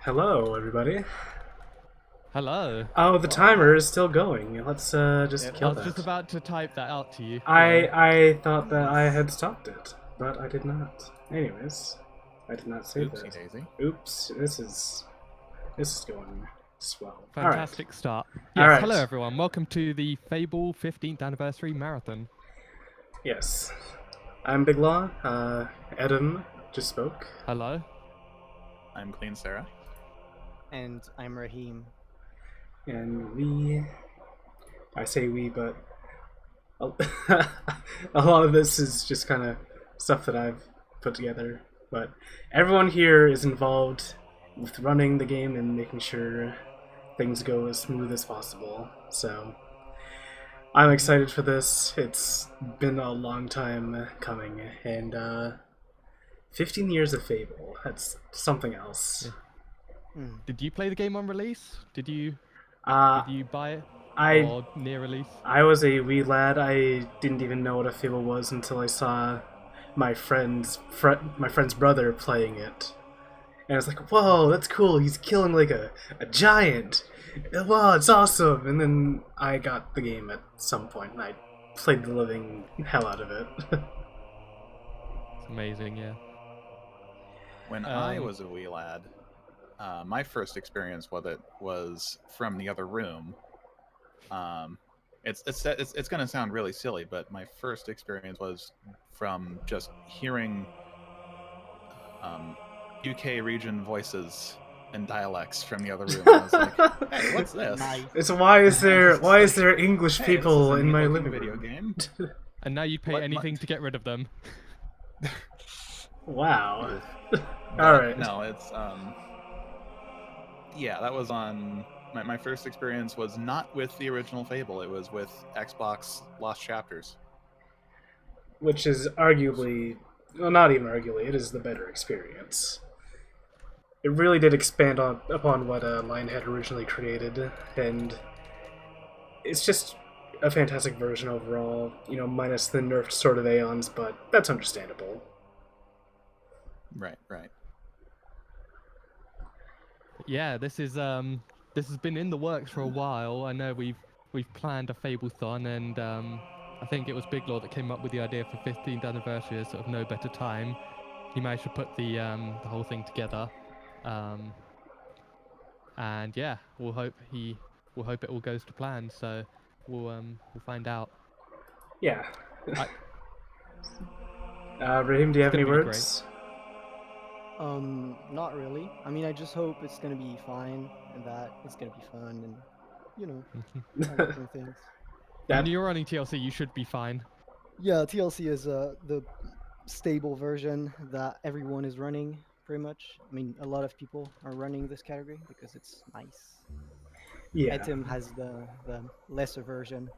Hello, everybody. Hello. Oh, the timer is still going. Let's just I kill was just that. about to type that out to you. I thought that I had stopped it, but I did not. Anyways, I did not save Oopsie that. daisy. Oops, this is going swell. Fantastic start. All Yes, right. hello everyone. Welcome to the Fable 15th anniversary marathon. Yes, I'm Big Law. Etem just spoke. Hello. I'm Clean Sarah. And I'm Raheem. And I say we, but a a lot of this is just kind of stuff that I've put together. But everyone here is involved with running the game and making sure things go as smooth as possible. So I'm excited for this. It's been a long time coming, and 15 years of Fable. That's something else. Did you play the game on release? Did you Uh, buy it? I Or near release? I was a wee lad. I didn't even know what a Fable was until I saw my friend's brother playing it, and I was like, "Whoa, that's cool! He's killing like a giant! Wow, it's awesome!" And then I got the game at some point, and I played the living hell out of it. It's amazing, yeah. When I was a wee lad, my first experience with it was from the other room. It's going to sound really silly, but my first experience was from just hearing UK region voices and dialects from the other room. I was like, "Hey, what's this?" Nice. It's why is there English Hey, people this is a in my neat-looking living video room? game. And now you'd pay What anything to get rid of them. Wow. But All right. No, it's yeah, that was on my first experience was not with the original Fable. It was with Xbox Lost Chapters. Which is arguably, well, not even arguably, it is the better experience. It really did expand upon what Lion had originally created, and it's just a fantastic version overall, minus the nerfed sort of Aeons, but that's understandable. Right. Yeah, this has been in the works for a while. I know we've planned a Fable-thon, and I think it was Big Law that came up with the idea for 15th anniversary as sort of no better time. He managed to put the whole thing together, and yeah, we'll hope it all goes to plan. So we'll find out. Yeah. Raheem, do you have any gonna be words? Not really. I mean, I just hope it's gonna be fine and that it's gonna be fun and, all different things. When you're running TLC, you should be fine. Yeah, TLC is the stable version that everyone is running, pretty much. I mean, a lot of people are running this category because it's nice. Yeah. Etem has the lesser version,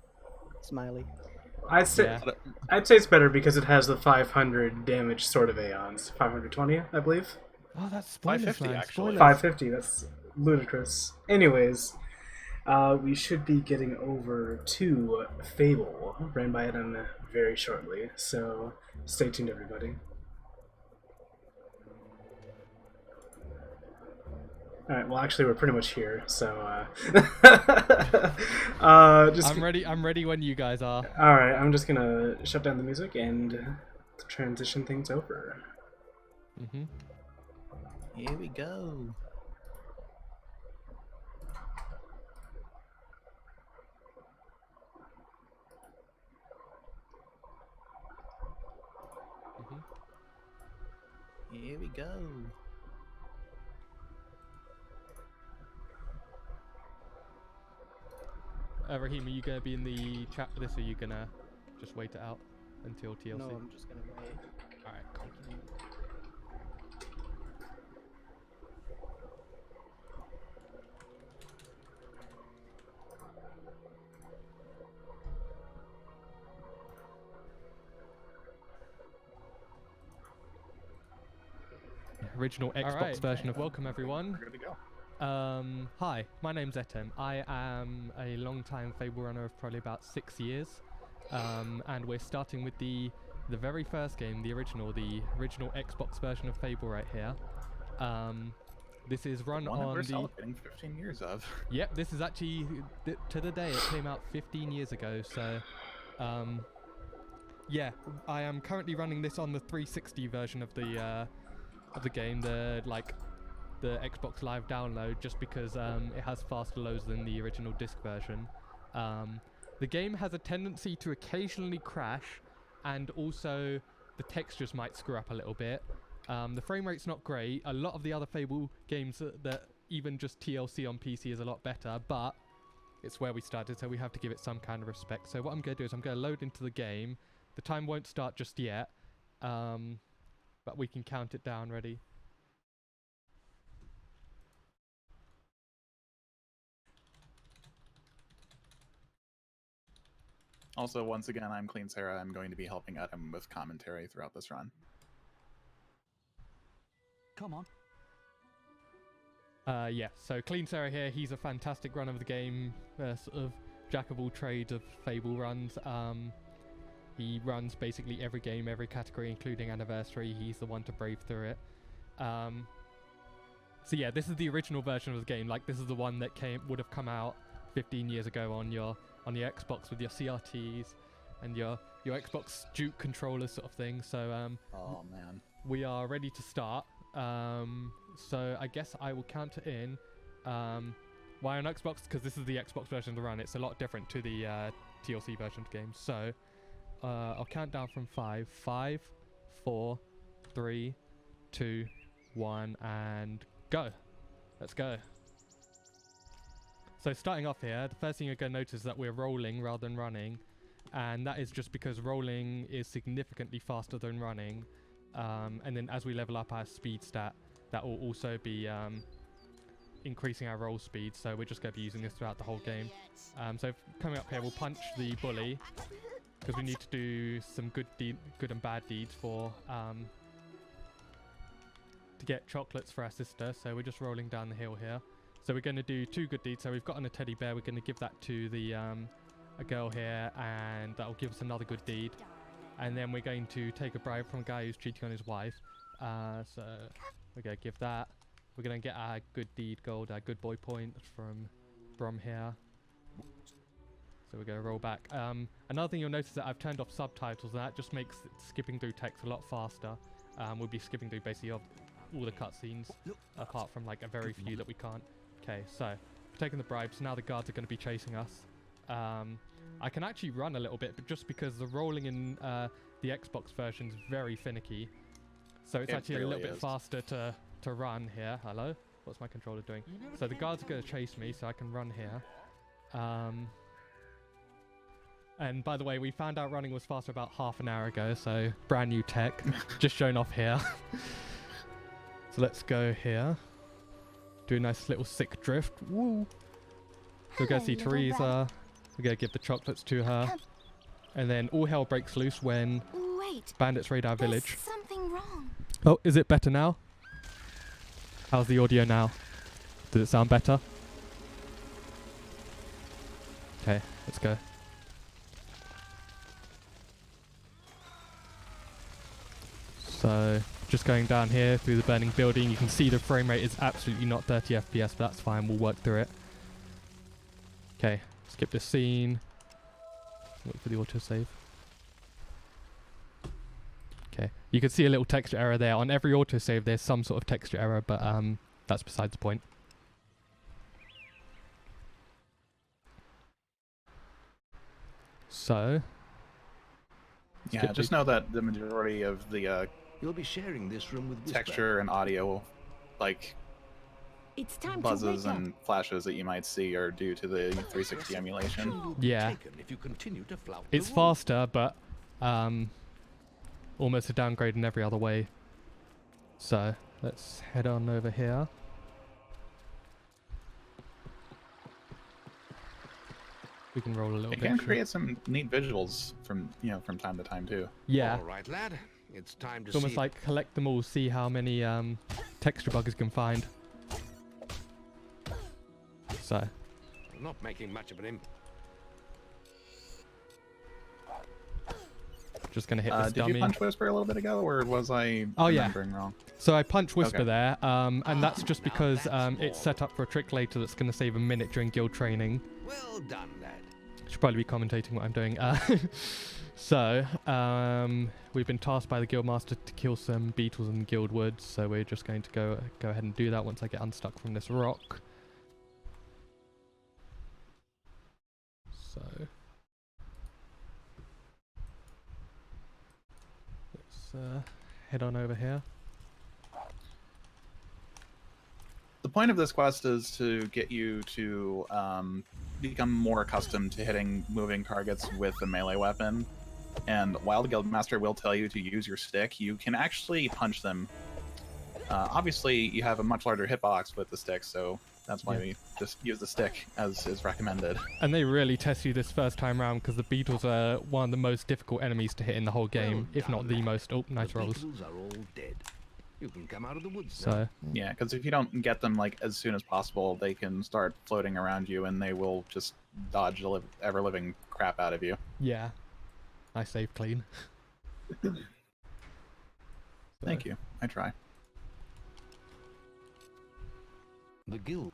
Smiley. I'd say it's better because it has the 500 damage sort of Aeons. 520, I believe. Oh, that's spoilers, 550 man. actually. Spoilers. 550, that's ludicrous. Anyways, we should be getting over to Fable, ran by Etem very shortly, so stay tuned, everybody. Alright, well actually we're pretty much here, so I'm ready. I'm ready when you guys are. Alright, I'm just gonna shut down the music and transition things over. Here we go. Here we go. Raheem, are you gonna be in the chat for this, or are you gonna just wait it out until TLC? No, I'm just gonna wait. Alright, cool. Original Xbox version of welcome, everyone. We're good to go. Hi, my name's Etem. I am a long-time Fable runner of probably about 6 years, and we're starting with the very first game, the original Xbox version of Fable right here. This is run One that on we're the... celebrating 15 years of. Yep, this is actually, to the day, it came out 15 years ago, so... yeah, I am currently running this on the 360 version of the game, the Xbox Live download, just because it has faster loads than the original disc version. The game has a tendency to occasionally crash, and also the textures might screw up a little bit. The frame rate's not great. A lot of the other Fable games that even just TLC on PC is a lot better, but it's where we started, so we have to give it some kind of respect. So what I'm going to do is I'm going to load into the game. The time won't start just yet, but we can count it down. Ready? Also, once again, I'm Clean Sarah. I'm going to be helping Etem with commentary throughout this run. Come on. Yeah, so Clean Sarah here, he's a fantastic runner of the game, sort of jack of all trades of Fable runs. He runs basically every game, every category, including Anniversary. He's the one to brave through it. So yeah, this is the original version of the game. Like, this is the one that would have come out 15 years ago on your Xbox with your CRTs and your Xbox Duke controllers sort of thing. So Oh man. we are ready to start. So I guess I will count it in. Why on Xbox? Because this is the Xbox version of the run. It's a lot different to the TLC version of the game. So I'll count down from 5. 5, 4, 3, 2, 1, and go. Let's go. So starting off here, the first thing you're going to notice is that we're rolling rather than running. And that is just because rolling is significantly faster than running. And then as we level up our speed stat, that will also be increasing our roll speed. So we're just going to be using this throughout the whole game. So coming up here, we'll punch the bully, because we need to do some good and bad deeds for to get chocolates for our sister. So we're just rolling down the hill here. So we're going to do 2 good deeds. So we've gotten a teddy bear. We're going to give that to the a girl here, and that will give us another good deed. And then we're going to take a bribe from a guy who's cheating on his wife. So we're going to give that. We're going to get our good deed gold, our good boy point from Brom here. So we're going to roll back. Another thing you'll notice is that I've turned off subtitles, and that just makes skipping through text a lot faster. We'll be skipping through basically all the cutscenes, apart from like a very few that we can't. Okay, so we've taken the bribes. Now the guards are going to be chasing us. I can actually run a little bit, but just because the rolling in the Xbox version is very finicky. So it's actually a little bit faster to run here. Hello? What's my controller doing? So the guards are going to chase me, so I can run here. And by the way, we found out running was faster about half an hour ago, so brand new tech, just shown off here. So let's go here. Do a nice little sick drift. Woo! So we're going to see Teresa. We're going to give the chocolates to her. And then all hell breaks loose when bandits raid our village. Something wrong. Oh, is it better now? How's the audio now? Does it sound better? Okay, let's go. So, just going down here through the burning building. You can see the frame rate is absolutely not 30 FPS, but that's fine. We'll work through it. Okay, skip this scene. Wait for the autosave. Okay, you can see a little texture error there. On every autosave, there's some sort of texture error, but that's besides the point. So, yeah, just know that the majority of the You'll be sharing this room with Whisper. texture and audio, like It's time buzzes to wake and flashes that you might see are due to the 360 emulation. Yeah. If you continue to flout It's the rules. faster, but almost a downgrade in every other way. So, let's head on over here. We can roll a little It bit. can create some neat visuals from time to time too. Yeah. All right, lad. It's time to It's almost see. like collect them all, see how many texture buggers you can find. So, Not making much of an impact. Just gonna hit this Did dummy. you punch Whisper a little bit ago, or was I Oh, yeah. remembering wrong? So I punch Whisper Okay. there, and that's just Now because that's it's more. set up for a trick later that's going to save a minute during guild training. Well done, lad. Should probably be commentating what I'm doing. So, we've been tasked by the guildmaster to kill some beetles in the guild woods, so we're just going to go ahead and do that once I get unstuck from this rock. So let's head on over here. The point of this quest is to get you to become more accustomed to hitting moving targets with a melee weapon. And while the guildmaster will tell you to use your stick, you can actually punch them. Obviously, you have a much larger hitbox with the stick, so that's why we just use the stick as is recommended. And they really test you this first time round because the beetles are one of the most difficult enemies to hit in the whole game, if not the most. Oh, nice The rolls. beetles are all dead. You can come out of the woods So, now. Yeah, because if you don't get them like as soon as possible, they can start floating around you, and they will just dodge the ever-living crap out of you. yeah. I save clean. Thank you. I try. The guild.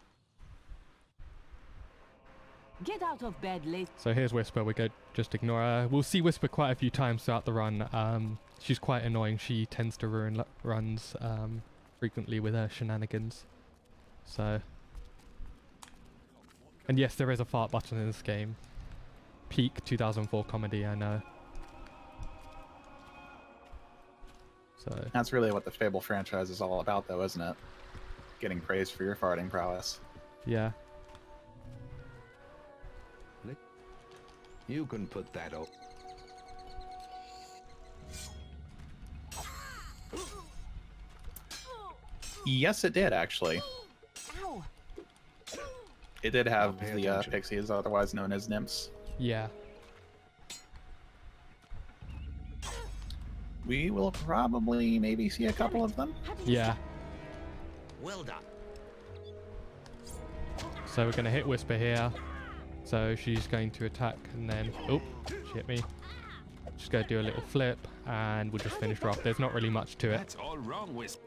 Get out of bed, late. So here's Whisper. We go just ignore her. We'll see Whisper quite a few times throughout the run. She's quite annoying. She tends to ruin runs frequently with her shenanigans. So, and yes, there is a fart button in this game. Peak 2004 comedy, I know. So That's really what the Fable franchise is all about, though, isn't it? Getting praised for your farting prowess. yeah. You can put that up. Yes, it did, actually. Ow! It did have Pay the attention. pixies, otherwise known as nymphs. Yeah. We will probably maybe see a couple of them. Yeah. Well done. So we're going to hit Whisper here. So she's going to attack and then... Oh, she hit me. Just going to do a little flip and we'll just finish her off. There's not really much to it. That's all wrong, Wisp.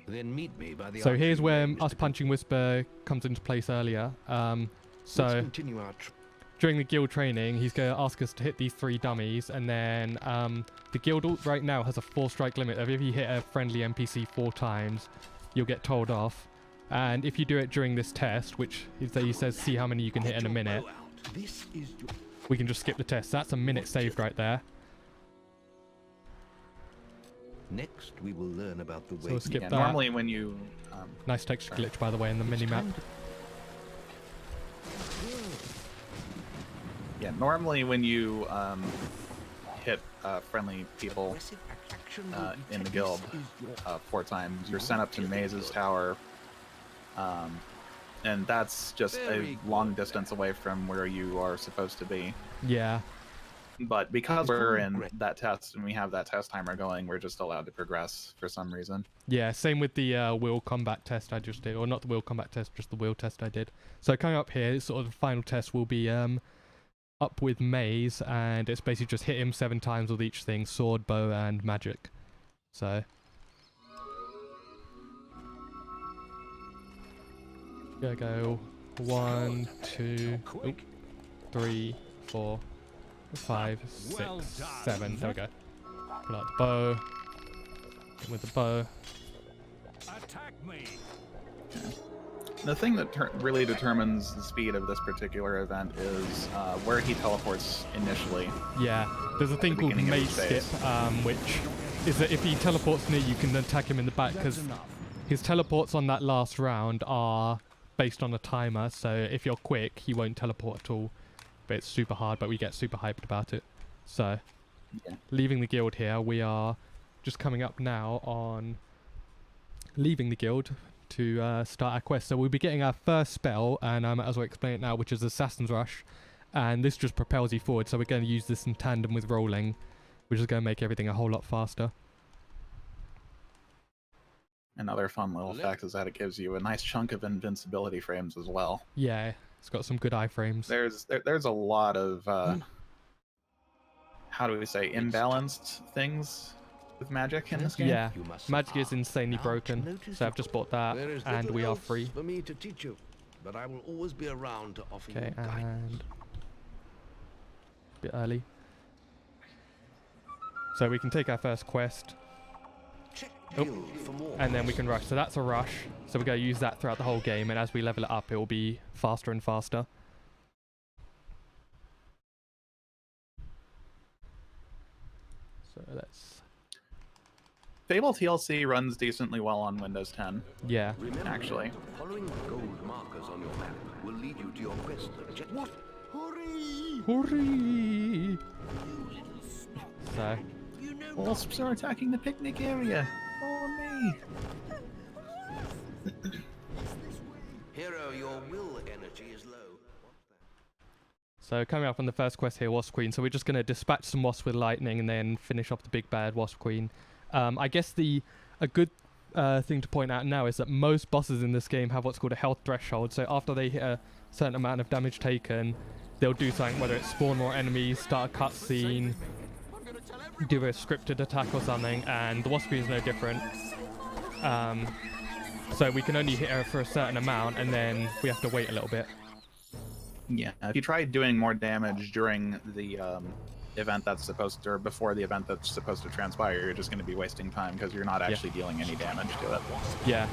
Then meet me by the So here's archery where range, us Mr. punching Whisper comes into place earlier. Let's So continue our during the guild training, he's going to ask us to hit these 3 dummies, and then the guild right now has a 4-strike limit. If you hit a friendly NPC 4 times, you'll get told off. And if you do it during this test, which he says see how many you can hit in a minute, This is your... we can just skip the test. That's a minute saved right there. Next, we will learn about the So way. we'll skip Yeah, that. normally when you... Nice texture glitch, by the way, in the mini-map. Yeah, normally when you hit friendly people Aggressive action will in the detect guild this is your... 4 times, you're sent up to Maze's tower, and that's just Very a long distance away from where you are supposed to be. Yeah. But because we're in Great. that test and we have that test timer going, we're just allowed to progress for some reason. Yeah, same with the wheel combat test I just did. Or not the wheel combat test, just the wheel test I did. So coming up here, sort of the final test will be up with Maze, and it's basically just hit him 7 times with each thing, sword, bow, and magic. So... Gotta go 1, 2, 3, 4, 5, 6, 7. There we go. Pull out the bow. Hit with the bow. The thing that really determines the speed of this particular event is where he teleports initially. Yeah, there's a thing the called beginning of Maze each Skip, phase. which is that if he teleports near you, can then attack him in the back, because his teleports on that last round are based on a timer, so if you're quick, he won't teleport at all. But it's super hard, but we get super hyped about it. So, Yeah. leaving the guild here, we are just coming up now on leaving the guild to start our quest. So we'll be getting our first spell, and I might as well explain it now, which is Assassin's Rush. And this just propels you forward, so we're going to use this in tandem with rolling, which is going to make everything a whole lot faster. Another fun little fact is that it gives you a nice chunk of invincibility frames as well. Yeah, it's got some good iframes. There's a lot of how do we say, imbalanced things with magic in this game. Yeah, You must magic is survive. insanely Now, broken. notice So I've just bought that, There is and little we are else free. for me to teach you, but I will always be around to offer Okay, you guidance. and bit early. So we can take our first quest, Check Oh. guild for more. and then we can rush. So that's a rush. So we're going to use that throughout the whole game, and as we level it up, it will be faster and faster. So let's, Fable TLC runs decently well on Windows 10. yeah. Remember, Actually. following the gold markers on your map will lead you to your quest. What? Hurry! Hooray! So, You know Wasps are attacking the picnic area. Oh me. Hero, your will energy is low. so coming up on the first quest here, Wasp Queen. So we're just going to dispatch some wasps with lightning and then finish off the big bad Wasp Queen. I guess a good thing to point out now is that most bosses in this game have what's called a health threshold. So after they hit a certain amount of damage taken, they'll do something, whether it's spawn more enemies, start a cutscene, do a scripted attack or something, and the Wasp Queen is no different. So we can only hit her for a certain amount, and then we have to wait a little bit. Yeah, if you try doing more damage during the event that's supposed to, or before the event that's supposed to transpire, you're just going to be wasting time because you're not actually dealing any damage to it. Yeah.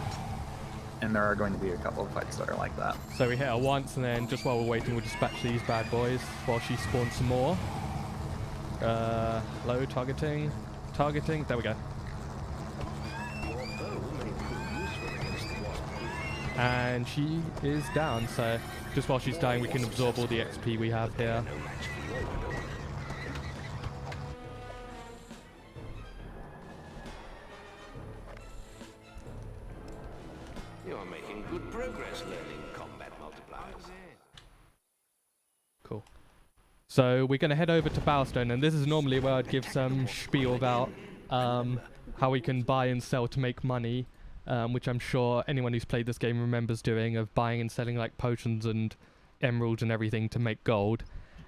And there are going to be a couple of fights that are like that. So we hit her once, and then just while we're waiting, we'll dispatch these bad boys while she spawns some more. Low targeting. Targeting. There we go. Your bow may prove useful against the wasp. And she is down, so just while she's dying, we can absorb all the XP we have here. You are making good progress learning combat multipliers. Cool. So we're going to head over to Bowerstone, and this is normally where I'd give some spiel about how we can buy and sell to make money, which I'm sure anyone who's played this game remembers doing, of buying and selling like potions and emeralds and everything to make gold.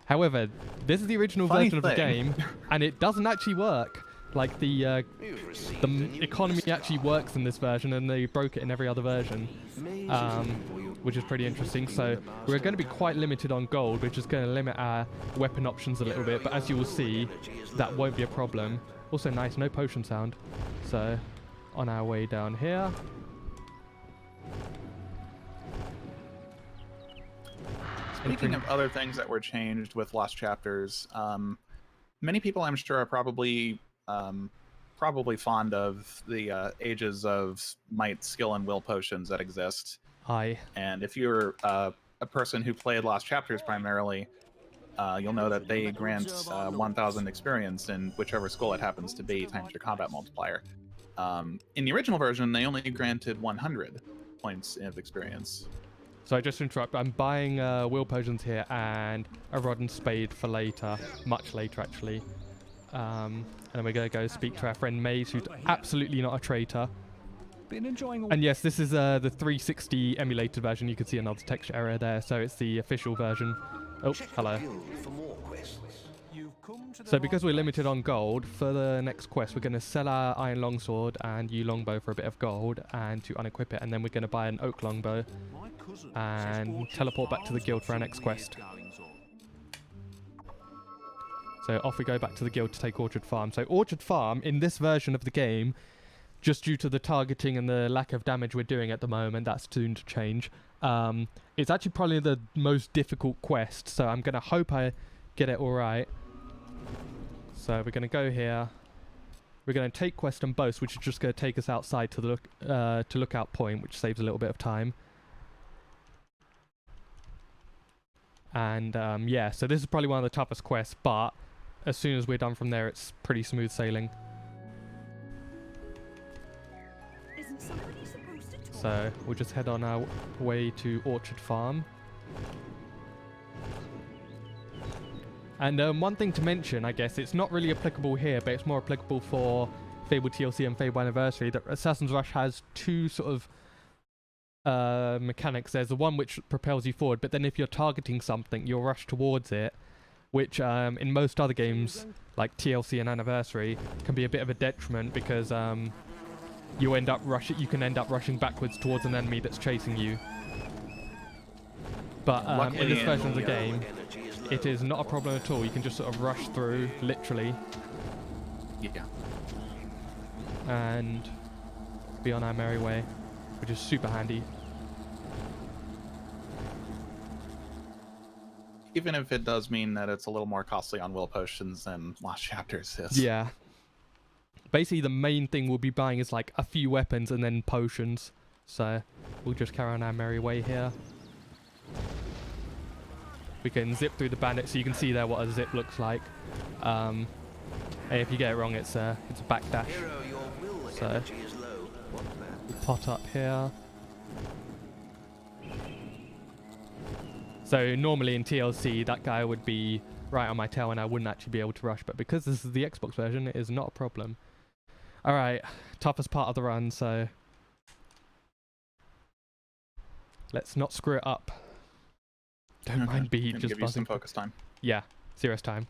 However, this is the original Funny version of the thing. game, and it doesn't actually work. Like the You've received the a new economy quest actually card. works in this version, and they broke it in every other version, Amazing for you. which is pretty interesting. So we're going to be quite limited on gold, which is going to limit our weapon options a little bit, but as you will see, that won't be a problem. Also nice, no potion sound. So on our way down here, Speaking of other things that were changed with Lost Chapters, many people I'm sure are probably fond of the ages of might, skill, and will potions that exist. hi. And if you're a person who played Lost Chapters primarily, you'll know that they grant 1,000 experience in whichever school it happens to be times your combat multiplier. In the original version, they only granted 100 points of experience. So I just interrupt. I'm buying will potions here and a rod and spade for later, much later actually. And then we're going to go speak to our friend Maze, who's absolutely not a traitor. Been enjoying And yes, this is the 360 emulated version. You can see another texture error there, so it's the official version. Oh, Check the hello. guild for more quests. So because we're limited on gold, for the next quest, we're going to sell our iron longsword and yew longbow for a bit of gold and to unequip it, and then we're going to buy an oak longbow and teleport back to the guild for our next quest. So off we go back to the guild to take Orchard Farm. So Orchard Farm, in this version of the game, just due to the targeting and the lack of damage we're doing at the moment, that's soon to change. It's actually probably the most difficult quest, so I'm going to hope I get it alright. So we're going to go here. We're going to take quest and boast, which is just going to take us outside to the lookout point, which saves a little bit of time. And yeah, so this is probably one of the toughest quests, but as soon as we're done from there, it's pretty smooth sailing. Isn't somebody supposed to talk? So we'll just head on our way to Orchard Farm. And one thing to mention, I guess, it's not really applicable here, but it's more applicable for Fable TLC and Fable Anniversary, that Assassin's Rush has two sort of mechanics. There's the one which propels you forward, but then if you're targeting something, you'll rush towards it, which in most other games, like TLC and Anniversary, can be a bit of a detriment because you can end up rushing backwards towards an enemy that's chasing you. But in this version of the game, it is not a problem at all. You can just sort of rush through, literally, Yeah. and be on our merry way, which is super handy. Even if it does mean that it's a little more costly on will potions than last chapter's is. Yeah. Basically, the main thing we'll be buying is like a few weapons and then potions. So we'll just carry on our merry way here. We can zip through the bandits, so you can see there what a zip looks like. And if you get it wrong, it's a backdash. So we'll pot up here. So normally in TLC, that guy would be right on my tail and I wouldn't actually be able to rush, but because this is the Xbox version, it is not a problem. Alright, toughest part of the run, so let's not screw it up. Don't mind me just give you some buzzing. focus time. Yeah, serious time.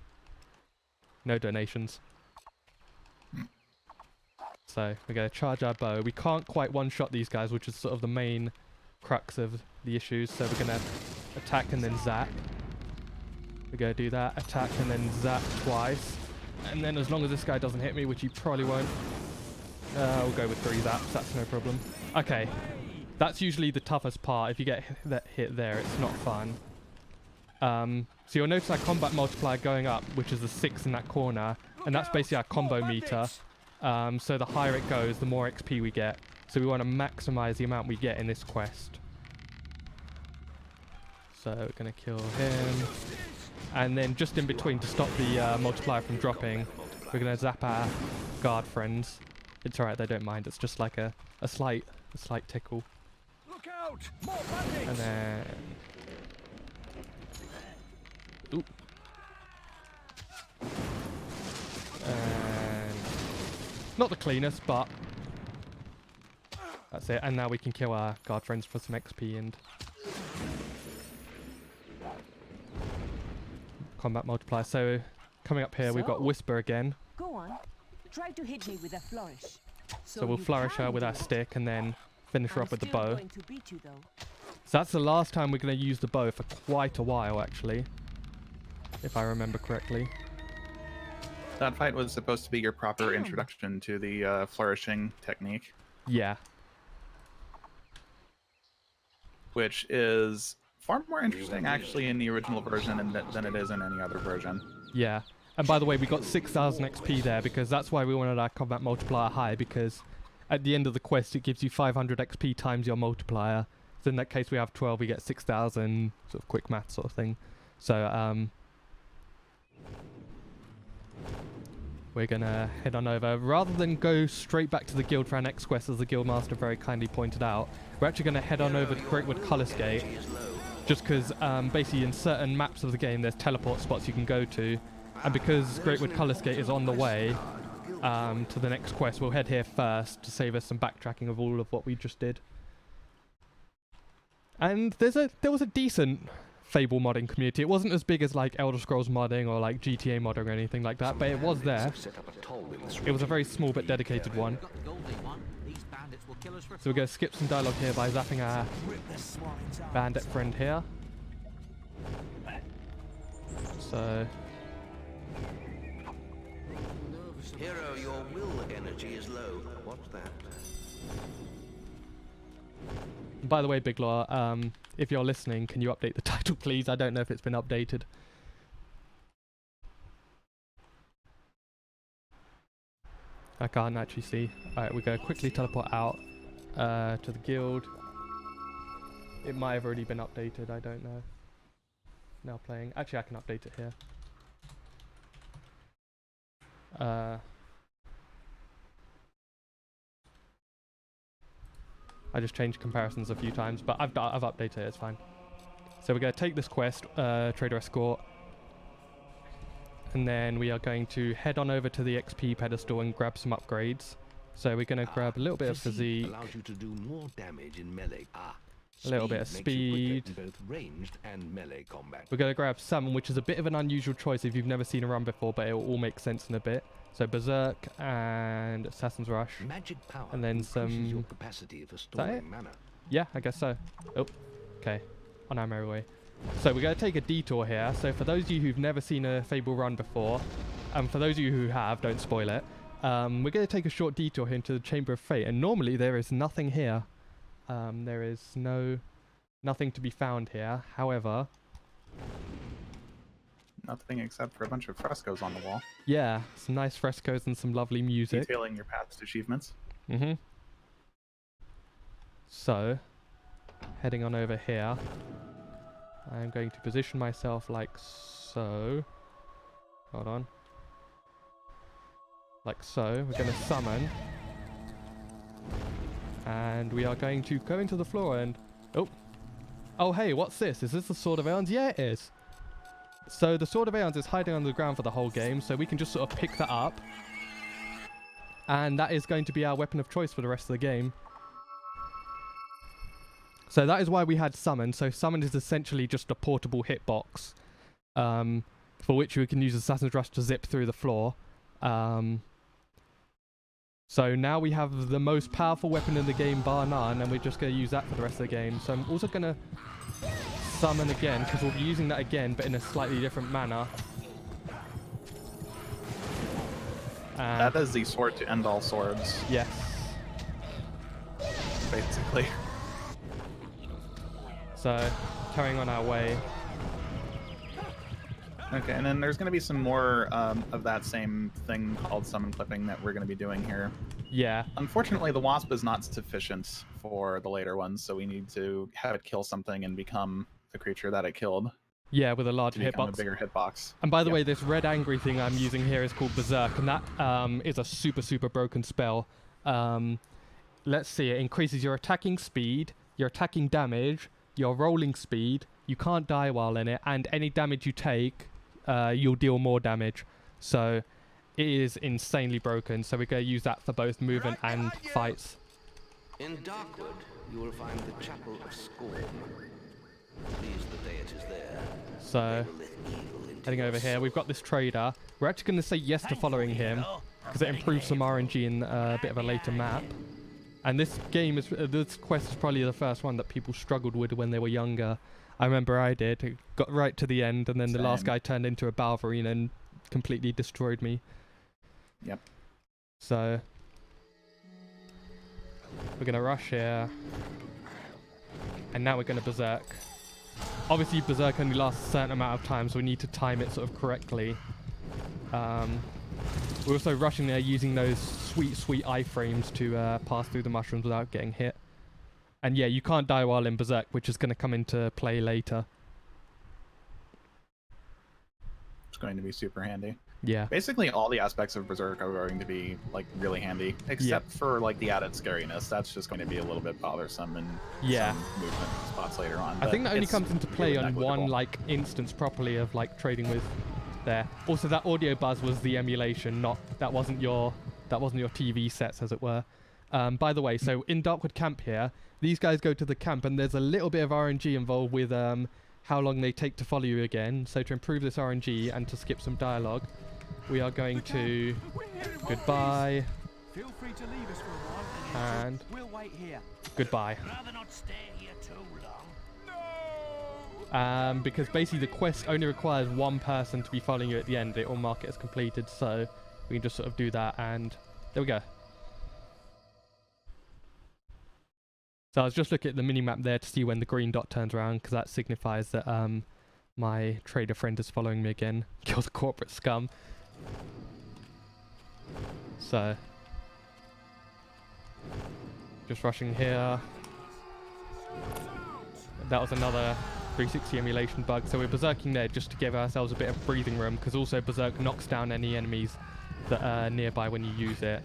No donations. So we're going to charge our bow. We can't quite one-shot these guys, which is sort of the main crux of the issues, so we're going to attack and then zap. We're going to do that, attack and then zap twice. And then as long as this guy doesn't hit me, which he probably won't, we'll go with 3 zaps, that's no problem. Okay, that's usually the toughest part. If you get that hit there, it's not fun. So you'll notice our combat multiplier going up, which is the 6 in that corner, and that's basically our combo meter. So the higher it goes, the more XP we get. So we want to maximize the amount we get in this quest. So we're going to kill him. And then just in between, to stop the multiplier from dropping, we're going to zap our guard friends. It's alright, they don't mind. It's just like a slight tickle. Look out! More bandits! And then... Ooh. And... Not the cleanest, but... That's it. And now we can kill our guard friends for some XP and... combat multiplier. So coming up here, we've got Whisper again. Go on. Try to hit me with a flourish. So we'll flourish her with our stick and then finish her up with the bow. Going to beat you, though. So that's the last time we're going to use the bow for quite a while, actually, if I remember correctly. That fight was supposed to be your proper introduction to the flourishing technique. Yeah. Which is far more interesting, actually, in the original version than it is in any other version. Yeah. And by the way, we got 6,000 XP there because that's why we wanted our combat multiplier high, because at the end of the quest it gives you 500 XP times your multiplier. So in that case we have 12, we get 6,000, sort of quick math sort of thing. So we're gonna head on over. Rather than go straight back to the guild for our next quest, as the guildmaster very kindly pointed out, we're actually gonna head on over to Greatwood Colours Gate, just because basically in certain maps of the game there's teleport spots you can go to. And because Greatwood Colours Gate is on the way to the next quest, we'll head here first to save us some backtracking of all of what we just did. And there was a decent Fable modding community. It wasn't as big as like Elder Scrolls modding or like GTA modding or anything like that, but it was there. It was a very small but dedicated one. So we're going to skip some dialogue here by zapping our bandit friend here. So... Hero, your will energy is low. What's that? By the way, Big Law, if you're listening, can you update the title, please? I don't know if it's been updated. I can't actually see. Alright, we're going to quickly teleport out to the guild. It might have already been updated, I don't know. Now playing. Actually, I can update it here. I just changed comparisons a few times, but I've updated it, it's fine. So we're going to take this quest, Trader Escort, and then we are going to head on over to the XP pedestal and grab some upgrades. So we're going to grab a little bit of physique. Allows you to do more damage in melee. a little bit of Makes you quicker speed. in both ranged and melee combat. We're going to grab Summon, which is a bit of an unusual choice if you've never seen a run before, but it will all make sense in a bit. So Berserk and Assassin's Rush. Magic power And then increases your some... capacity for it? storing mana. Yeah, I guess so. Oh, okay. On our merry way. So we're going to take a detour here. So for those of you who've never seen a Fable run before, and for those of you who have, don't spoil it, we're going to take a short detour here into the Chamber of Fate. And normally there is nothing here. There is nothing to be found here. However... Nothing except for a bunch of frescoes on the wall, yeah, some nice frescoes and some lovely music. detailing your past achievements. Mm-hmm. So, heading on over here, I'm going to position myself like so. Hold on. Like so. We're going to summon. And we are going to go into the floor and... Oh! Oh, hey, what's this? Is this the Sword of Aeons? Yeah, it is. So the Sword of Aeons is hiding under the ground for the whole game, so we can just sort of pick that up. And that is going to be our weapon of choice for the rest of the game. So that is why we had Summon. So Summon is essentially just a portable hitbox, for which we can use Assassin's Rush to zip through the floor. So now we have the most powerful weapon in the game, bar none, and we're just going to use that for the rest of the game. So I'm also going to summon again, because we'll be using that again, but in a slightly different manner. That is the sword to end all swords, Yes. basically. So, carrying on our way. Okay, and then there's going to be some more of that same thing called summon clipping that we're going to be doing here. Yeah. Unfortunately, the Wasp is not sufficient for the later ones, so we need to have it kill something and become the creature that it killed. Yeah, with a large To become a hitbox. bigger hitbox. And by the way, this red angry thing I'm using here is called Berserk, and that is a super broken spell. Let's see, it increases your attacking speed, your attacking damage, your rolling speed, you can't die while in it, and any damage you take, you'll deal more damage. So it is insanely broken, so we're going to use that for both movement and fights. In Darkwood, you will find the Chapel of Scorn. Please the deities there. So, heading over here, we've got this trader. We're actually going to say yes to following him, because it improves some RNG in a bit of a later map. And this game is, this quest is probably the first one that people struggled with when they were younger. I remember I did. It got right to the end, and then the last guy turned into a Balverine and completely destroyed me. Yep. So, we're going to rush here. And now we're going to Berserk. Obviously, Berserk only lasts a certain amount of time, so we need to time it sort of correctly. We're also rushing there using those sweet iframes to pass through the mushrooms without getting hit. And yeah, you can't die while in Berserk, which is going to come into play later. It's going to be super handy. Yeah. Basically, all the aspects of Berserk are going to be like really handy, except for like the added scariness. That's just going to be a little bit bothersome in some movement spots later on. I think that only it's comes into play really on one negligible. like instance properly of like trading with there. Also, that audio buzz was the emulation, not that wasn't your TV sets, as it were. By the way, so in Darkwood Camp here, these guys go to the camp, and there's a little bit of RNG involved with how long they take to follow you again. So to improve this RNG and to skip some dialogue, we are going to goodbye. Feel free to leave us for a while, And we'll wait here. goodbye. Rather not stay here too long. Because basically the quest only requires one person to be following you at the end. It will mark it as completed, so we can just sort of do that, and there we go. So I was just looking at the mini-map there to see when the green dot turns around, because that signifies that my trader friend is following me again. Kill the corporate scum. So, just rushing here. That was another 360 emulation bug. So we're berserking there just to give ourselves a bit of breathing room, because also Berserk knocks down any enemies that are nearby when you use it.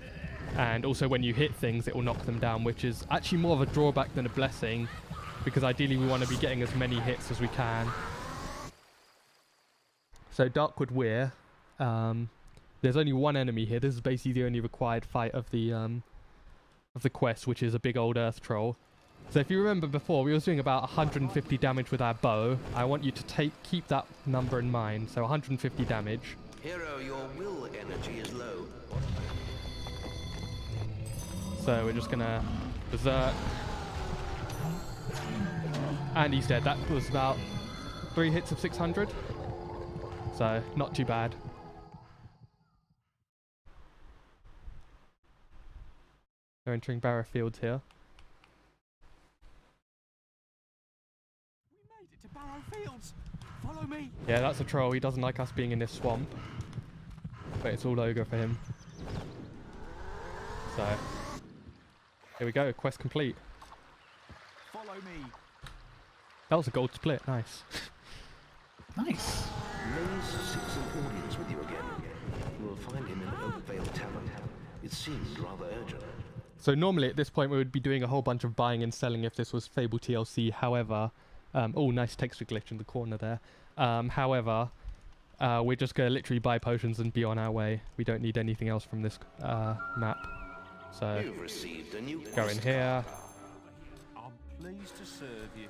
And also when you hit things, it will knock them down, which is actually more of a drawback than a blessing, because ideally we want to be getting as many hits as we can. So Darkwood Weir, there's only one enemy here. This is basically the only required fight of the quest, which is a big old earth troll. So if you remember before, we were doing about 150 damage with our bow. I want you to keep that number in mind. So 150 damage. Hero, your will energy is low. So we're just gonna berserk. And he's dead. That was about 3 hits of 600. So not too bad. We're entering Barrow Fields here. We made it to Barrow Fields. Follow me. Yeah, that's a troll. He doesn't like us being in this swamp. But it's all ogre for him. So, here we go. Quest complete. Follow me. That was a gold split. Nice. Nice. Maze seeks an audience with you again. You will find him in Oakvale Tavern. It seemed rather urgent. So normally at this point we would be doing a whole bunch of buying and selling if this was Fable TLC. However, oh, nice texture glitch in the corner there. However, we're just going to literally buy potions and be on our way. We don't need anything else from this map. So, You've received a new go in here. I'm pleased to serve you.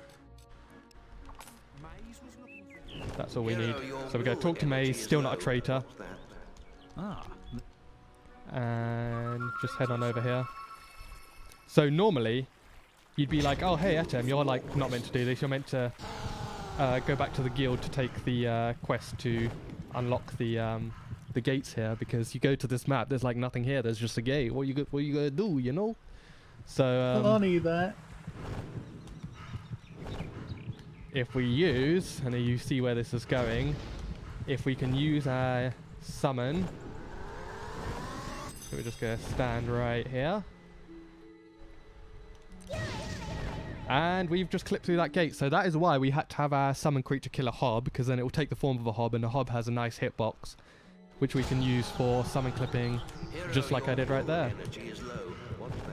Maze was looking for... That's all we need. So we're going to talk to Maze, still not a traitor. Ah. And just head on over here. So normally, you'd be like, oh hey Etem, you're like not meant to do this. You're meant to go back to the guild to take the quest to unlock the gates here, because you go to this map, there's like nothing here. There's just a gate. What you gonna do? You know? So Funny that. if we use, and you see where this is going, if we can use our summon, so we're just gonna stand right here. And we've just clipped through that gate. So that is why we had to have our summon creature kill a hob, because then it will take the form of a hob, and the hob has a nice hitbox, which we can use for summon clipping, just like I did right there. Energy is low. What's that?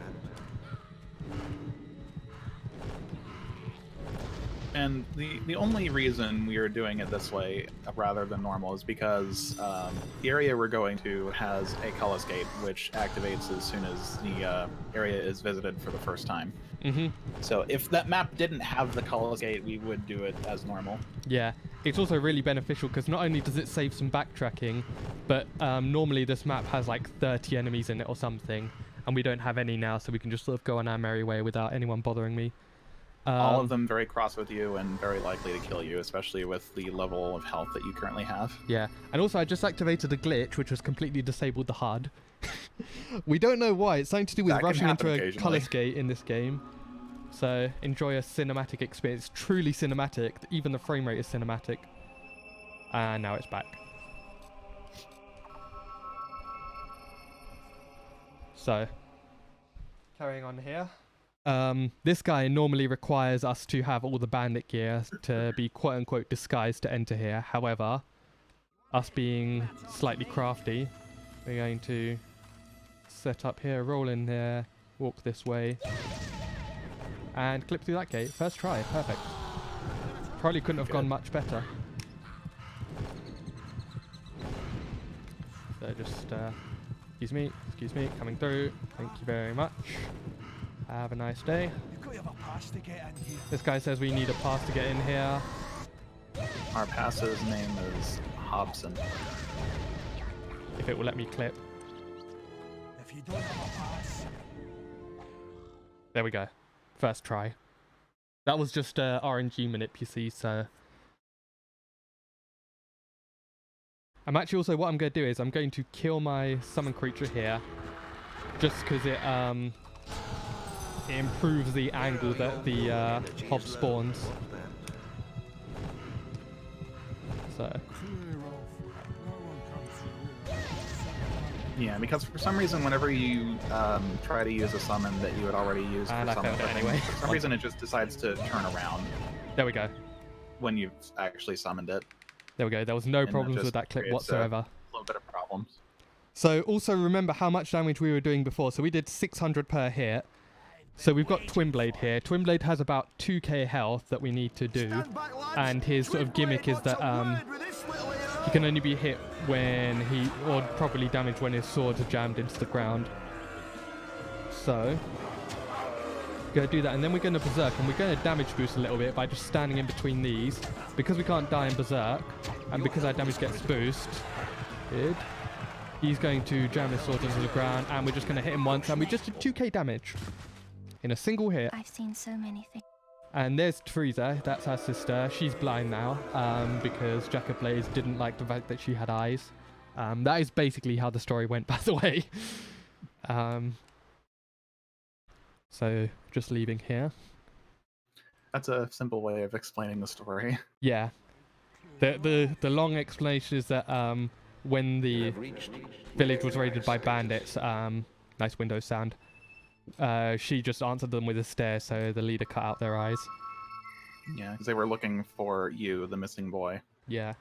And the only reason we are doing it this way rather than normal is because the area we're going to has a Cullis Gate, which activates as soon as the area is visited for the first time. Mm-hmm. So if that map didn't have the Cullis Gate, we would do it as normal. Yeah, it's also really beneficial because not only does it save some backtracking, but normally this map has like 30 enemies in it or something, and we don't have any now, so we can just sort of go on our merry way without anyone bothering me. All of them very cross with you and very likely to kill you, especially with the level of health that you currently have. Yeah, and also I just activated a glitch which has completely disabled the HUD. We don't know why. It's something to do with That can rushing happen into a occasionally. Cullis Gate in this game. So enjoy a cinematic experience. It's truly cinematic. Even the frame rate is cinematic. And now it's back. So, carrying on here. This guy normally requires us to have all the bandit gear to be quote-unquote disguised to enter here. However, us being slightly crafty, we're going to set up here, roll in here, walk this way, and clip through that gate. First try, perfect. Probably couldn't have gone much better. So just, excuse me, coming through. Thank you very much. Have a nice day. You've got to have a pass to get in here. This guy says we need a pass to get in here. Our pass's name is Hobson. If it will let me clip. If you don't have a pass, There we go. First try. That was just RNG manip, you see, so... I'm actually also, what I'm going to do is I'm going to kill my summon creature here. Just because it improves the angle that the hob spawns. So... clear off. No one comes through. Yeah, because for some reason, whenever you try to use a summon that you had already used And for I summon failed it clipping, anyway. for some reason it just decides to turn around There we go. when you've actually summoned it. There we go. There was no And it problems just with that clip creates whatsoever. A little bit of problems. So also remember how much damage we were doing before. So we did 600 per hit. So we've got Twinblade here. Twinblade has about 2k health that we need to do. And his sort of gimmick is that he can only be hit when he, or properly damaged when his swords are jammed into the ground. So, Gonna do that, and then we're gonna berserk, and we're gonna damage boost a little bit by just standing in between these. Because we can't die in berserk, and because our damage gets boosted, he's going to jam his sword into the ground, and we're just gonna hit him once, and we just did 2k damage in a single hit. I've seen so many things. And there's Teresa, that's our sister. She's blind now, because Jacob Blaze didn't like the fact that she had eyes. That is basically how the story went, by the way. So just leaving here. That's a simple way of explaining the story. Yeah. The long explanation is that when the village was raided by bandits, nice window sound, she just answered them with a stare, so the leader cut out their eyes. Yeah, because they were looking for you, the missing boy. Yeah.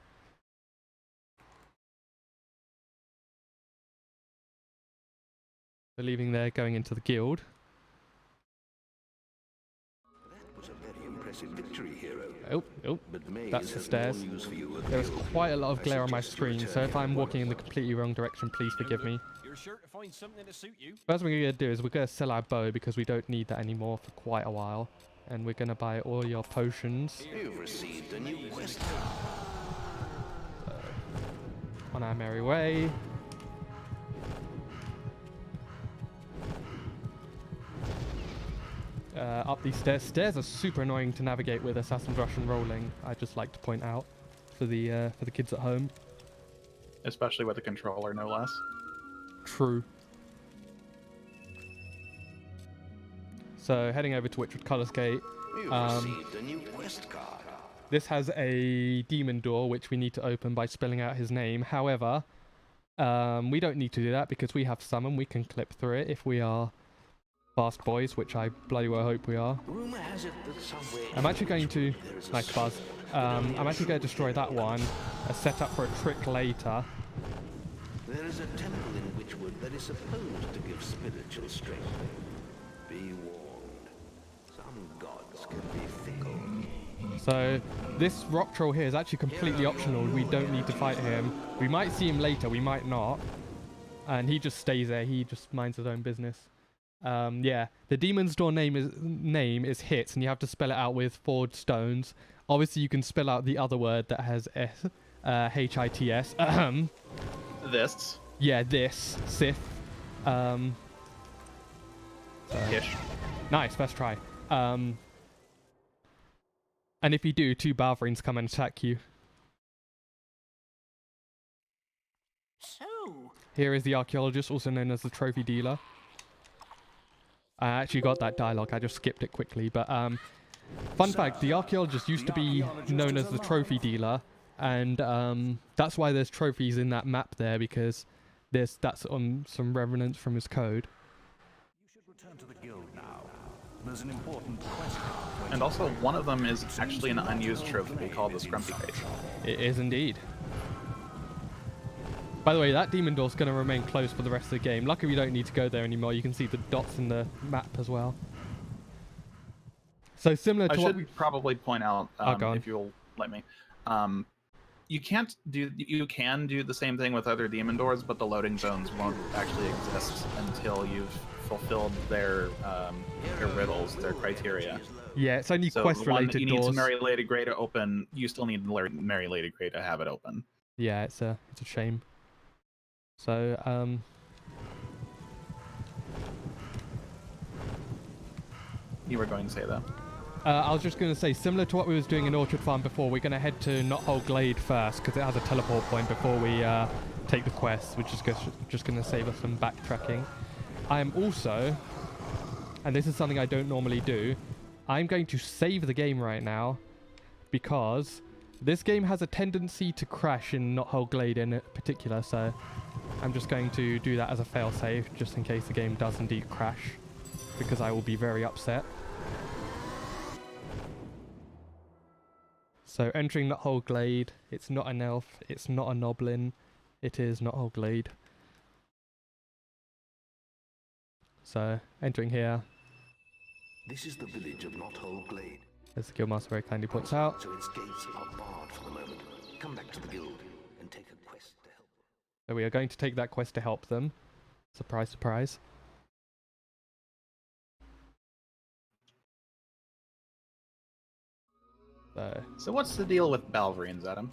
They're leaving there, going into the guild. That was a very impressive victory, hero. Oh, But Maze that's the has stairs. more news for you. There's quite a lot of glare on my screen, so if I'm walking in the completely wrong direction, please forgive me. You're sure to find something to suit you. First thing we're going to do is we're going to sell our bow because we don't need that anymore for quite a while. And we're going to buy all your potions. You've received a new quest. On our merry way. Up these stairs. Stairs are super annoying to navigate with Assassin's Rush and rolling. I'd just like to point out for the kids at home. Especially with a controller, no less. True. So heading over to Witchwood Colours Gate. You've received a new quest card. This has a demon door which we need to open by spelling out his name. However, we don't need to do that because we have summon. We can clip through it if we are fast boys, which I bloody well hope we are. Rumor has it that somewhere I'm actually going to... there is a Nice buzz. I'm actually going to destroy that one. A setup for a trick later. There is a temple in Witchwood that is supposed to give spiritual strength. Be warned. Some gods can be fickle. So this rock troll here is actually completely optional. We don't need to fight him. We might see him later, we might not. And he just stays there. He just minds his own business. Yeah, the demon's door name is hits, and you have to spell it out with forged stones. Obviously, you can spell out the other word that has H-I-T-S. This. Yeah, this. Sith. Ish. Nice, first try. And if you do, 2 Balverines come and attack you. So, Here is the archaeologist, also known as the trophy dealer. I actually got that dialogue, I just skipped it quickly. But fun fact, the archaeologist used to be known as the trophy dealer. And that's why there's trophies in that map there, because that's on some revenants from his code. You should return to the guild now. There's an important quest. And also, one of them is actually an unused trophy called the Scrumpy Face. It is indeed. By the way, that demon door's going to remain closed for the rest of the game. Luckily, we don't need to go there anymore. You can see the dots in the map as well. So similar to I what should probably point out, go on. if you'll let me, you can do the same thing with other demon doors, but the loading zones won't actually exist until you've fulfilled their riddles, their criteria. Yeah, it's only So quest the one that related you need doors. Mary Lady Grey to open, you still need Mary Lady Grey to have it open. Yeah, it's a shame. So You were going to say that. I was just going to say, similar to what we was doing in Orchard Farm before, we're going to head to Knothole Glade first because it has a teleport point before we take the quest, which is just going to save us some backtracking. I am also, and this is something I don't normally do, I'm going to save the game right now because this game has a tendency to crash in Knothole Glade in particular, so I'm just going to do that as a failsafe just in case the game does indeed crash, because I will be very upset. So entering Knothole Glade, it's not an elf, it's not a noblin, it is Knothole Glade. So entering here, This is the village of Knothole Glade. as the Guildmaster very kindly points out. So its gates are barred for the moment. Come back to the guild and take a quest to help. So we are going to take that quest to help them. Surprise, surprise. So what's the deal with Balverines, Adam?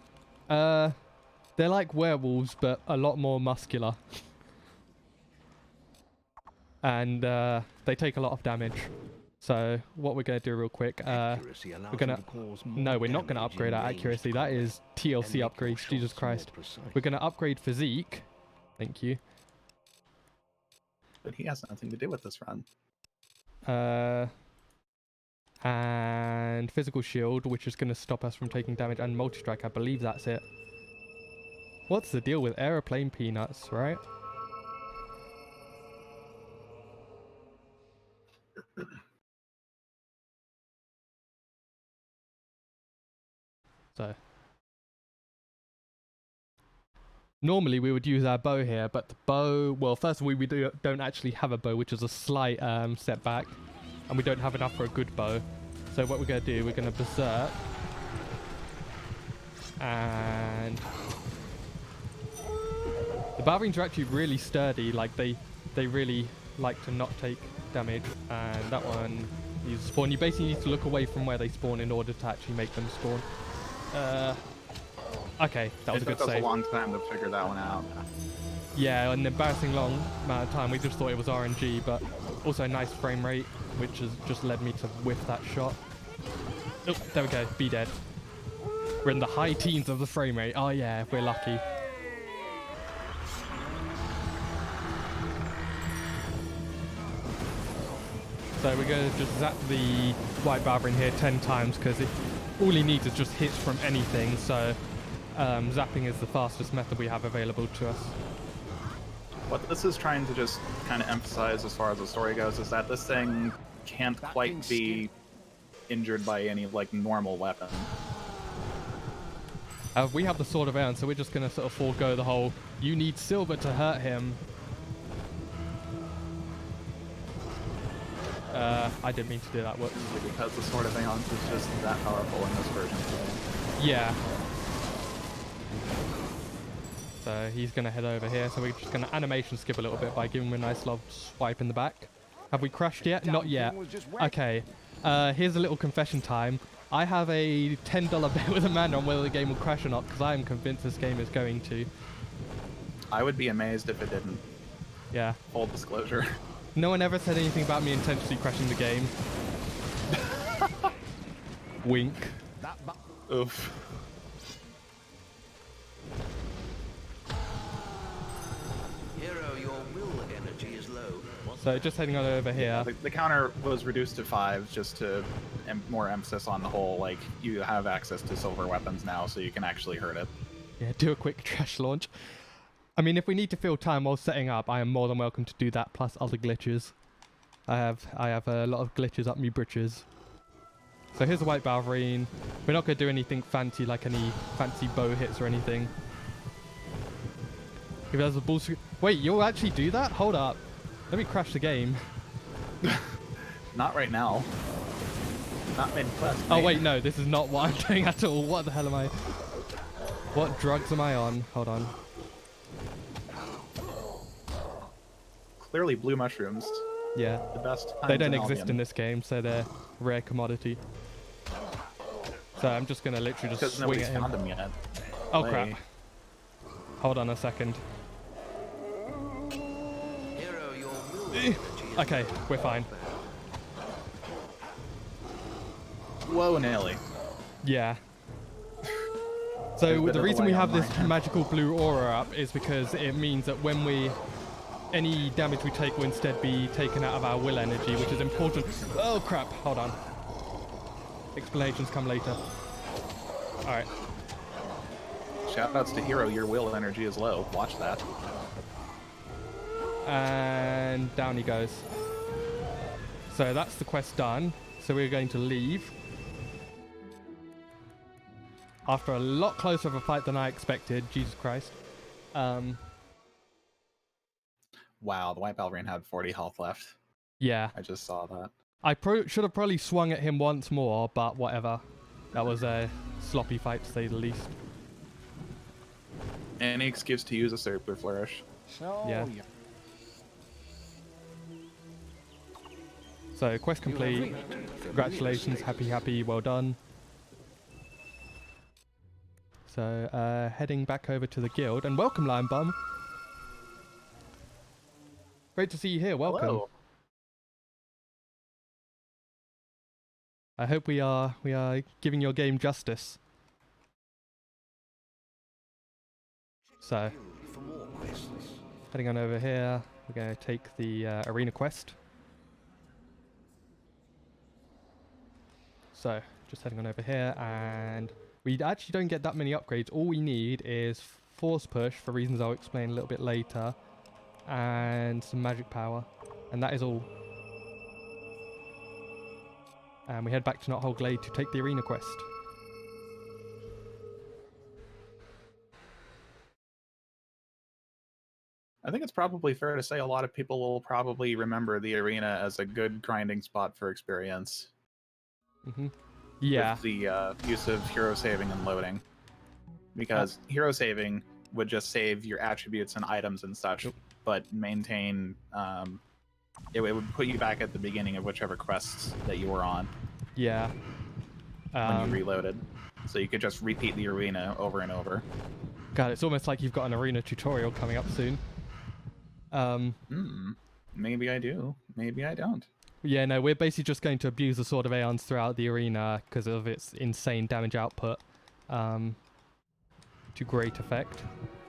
They're like werewolves, but a lot more muscular. And they take a lot of damage. So what we're going to do real quick, we're going to... No, we're not going to upgrade our accuracy. That is TLC upgrades, Jesus Christ. We're going to upgrade physique. Thank you. But he has nothing to do with this run. And physical shield, which is going to stop us from taking damage, and multi-strike. I believe that's it. What's the deal with aeroplane peanuts, right? So normally we would use our bow here, but the bow, well, first of all, we don't actually have a bow, which is a slight setback, and we don't have enough for a good bow. So what we're going to do, we're going to berserk, and the Balverines are actually really sturdy. Like they really like to not take damage, and that one uses spawn. You basically need to look away from where they spawn in order to actually make them spawn. Okay, that was a good save. It took us a long time to figure that one out. Yeah, an embarrassing long amount of time. We just thought it was RNG, but also nice frame rate, which has just led me to whiff that shot. Oh, there we go. Be dead. We're in the high teens of the frame rate. Oh yeah, if we're lucky. So we're going to just zap the white Balverine here 10 times, because all he needs is just hits from anything. So zapping is the fastest method we have available to us. What this is trying to just kind of emphasize as far as the story goes is that this thing can't quite be injured by any like normal weapon. We have the Sword of Aeons, so we're just going to sort of forego the whole you need silver to hurt him. I didn't mean to do that. Whoops. Because the Sword of Aeons is just that powerful in this version of the game. Yeah. So he's going to head over here. So we're just going to animation skip a little bit by giving him a nice little swipe in the back. Have we crashed yet? Not yet. Okay. Here's a little confession time. I have a $10 bet with Amanda on whether the game will crash or not, because I am convinced this game is going to. I would be amazed if it didn't. Yeah. Full disclosure. No one ever said anything about me intentionally crashing the game. Wink. Oof. Hero, your will energy is low. So just heading on over here. The counter was reduced to 5 just to more emphasis on the whole, like, you have access to silver weapons now, so you can actually hurt it. Yeah, do a quick trash launch. I mean, if we need to fill time while setting up, I am more than welcome to do that, plus other glitches. I have a lot of glitches up me britches. So here's the white Balverine. We're not going to do anything fancy, like any fancy bow hits or anything. If there's a bullshit... Wait, you'll actually do that? Hold up. Let me crash the game. Not right now. Not mid-quest. Oh wait, no, this is not what I'm doing at all. What the hell am I... What drugs am I on? Hold on. Clearly blue mushrooms. Yeah. The best. They don't exist in this game, so they're rare commodity. So I'm just gonna literally just swing at him. Found them yet. Oh crap. Hold on a second. Okay, we're fine. Whoa, Nelly. Yeah. So the reason we have this magical blue aura up is because it means that when any damage we take will instead be taken out of our will energy, which is important. Oh crap, hold on. Explanations come later. Alright. Shoutouts to Hero, your will energy is low. Watch that. And down he goes. So that's the quest done. So we're going to leave. After a lot closer of a fight than I expected. Jesus Christ. Wow, the white Balverine had 40 health left. Yeah. I just saw that. I should have probably swung at him once more, but whatever. That was a sloppy fight to say the least. Any excuse to use a Circular Flourish. Yeah. So, quest complete. Congratulations, happy, well done. So, heading back over to the guild, and welcome, Lion Bum. Great to see you here. Welcome. Hello. I hope we are giving your game justice. So, For more quests. heading on over here, we're going to take the arena quest. So, just heading on over here, and we actually don't get that many upgrades. All we need is force push, for reasons I'll explain a little bit later, and some magic power, and that is all. And we head back to Knothole Glade to take the arena quest. I think it's probably fair to say a lot of people will probably remember the arena as a good grinding spot for experience. Yeah. With the use of hero saving and loading. Because hero saving would just save your attributes and items and such, but maintain... it would put you back at the beginning of whichever quests that you were on. Yeah. When you reloaded. So you could just repeat the arena over and over. God, it's almost like you've got an arena tutorial coming up soon. Maybe I do. Maybe I don't. Yeah, no, we're basically just going to abuse the Sword of Aeons throughout the arena because of its insane damage output. To great effect.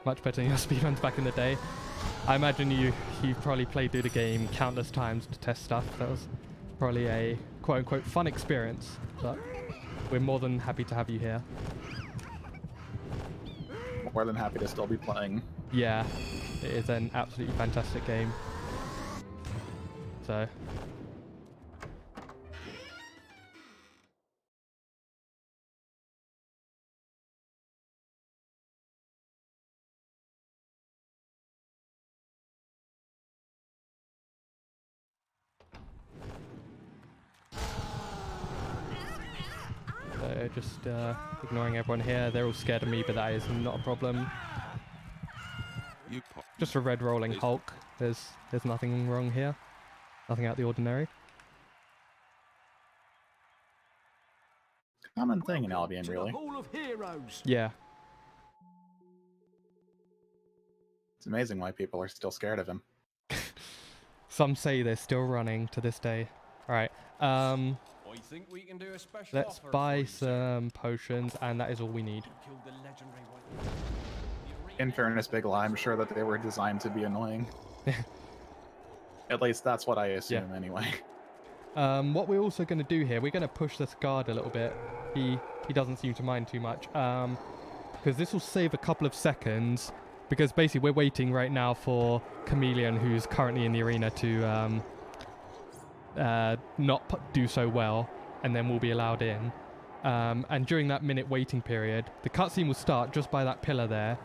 Much better than your speedruns back in the day. I imagine you've probably played through the game countless times to test stuff. That was probably a quote-unquote fun experience, but we're more than happy to have you here. More than happy to still be playing. Yeah, it is an absolutely fantastic game. So... just ignoring everyone here. They're all scared of me, but that is not a problem. Just a red rolling Hulk. There's nothing wrong here. Nothing out of the ordinary. Common thing in Albion, really. Hall of Heroes. Yeah. It's amazing why people are still scared of him. Some say they're still running to this day. Alright. I think we can do a special Let's offer buy for you, sir. some potions, and that is all we need. Killed the legendary one. In fairness, Big Lie, I'm sure that they were designed to be annoying. At least that's what I assume, anyway. What we're also going to do here, we're going to push this guard a little bit. He doesn't seem to mind too much. Because this will save a couple of seconds. Because basically we're waiting right now for Chameleon, who's currently in the arena, to not do so well, and then we'll be allowed in. And during that minute waiting period, the cutscene will start just by that pillar there,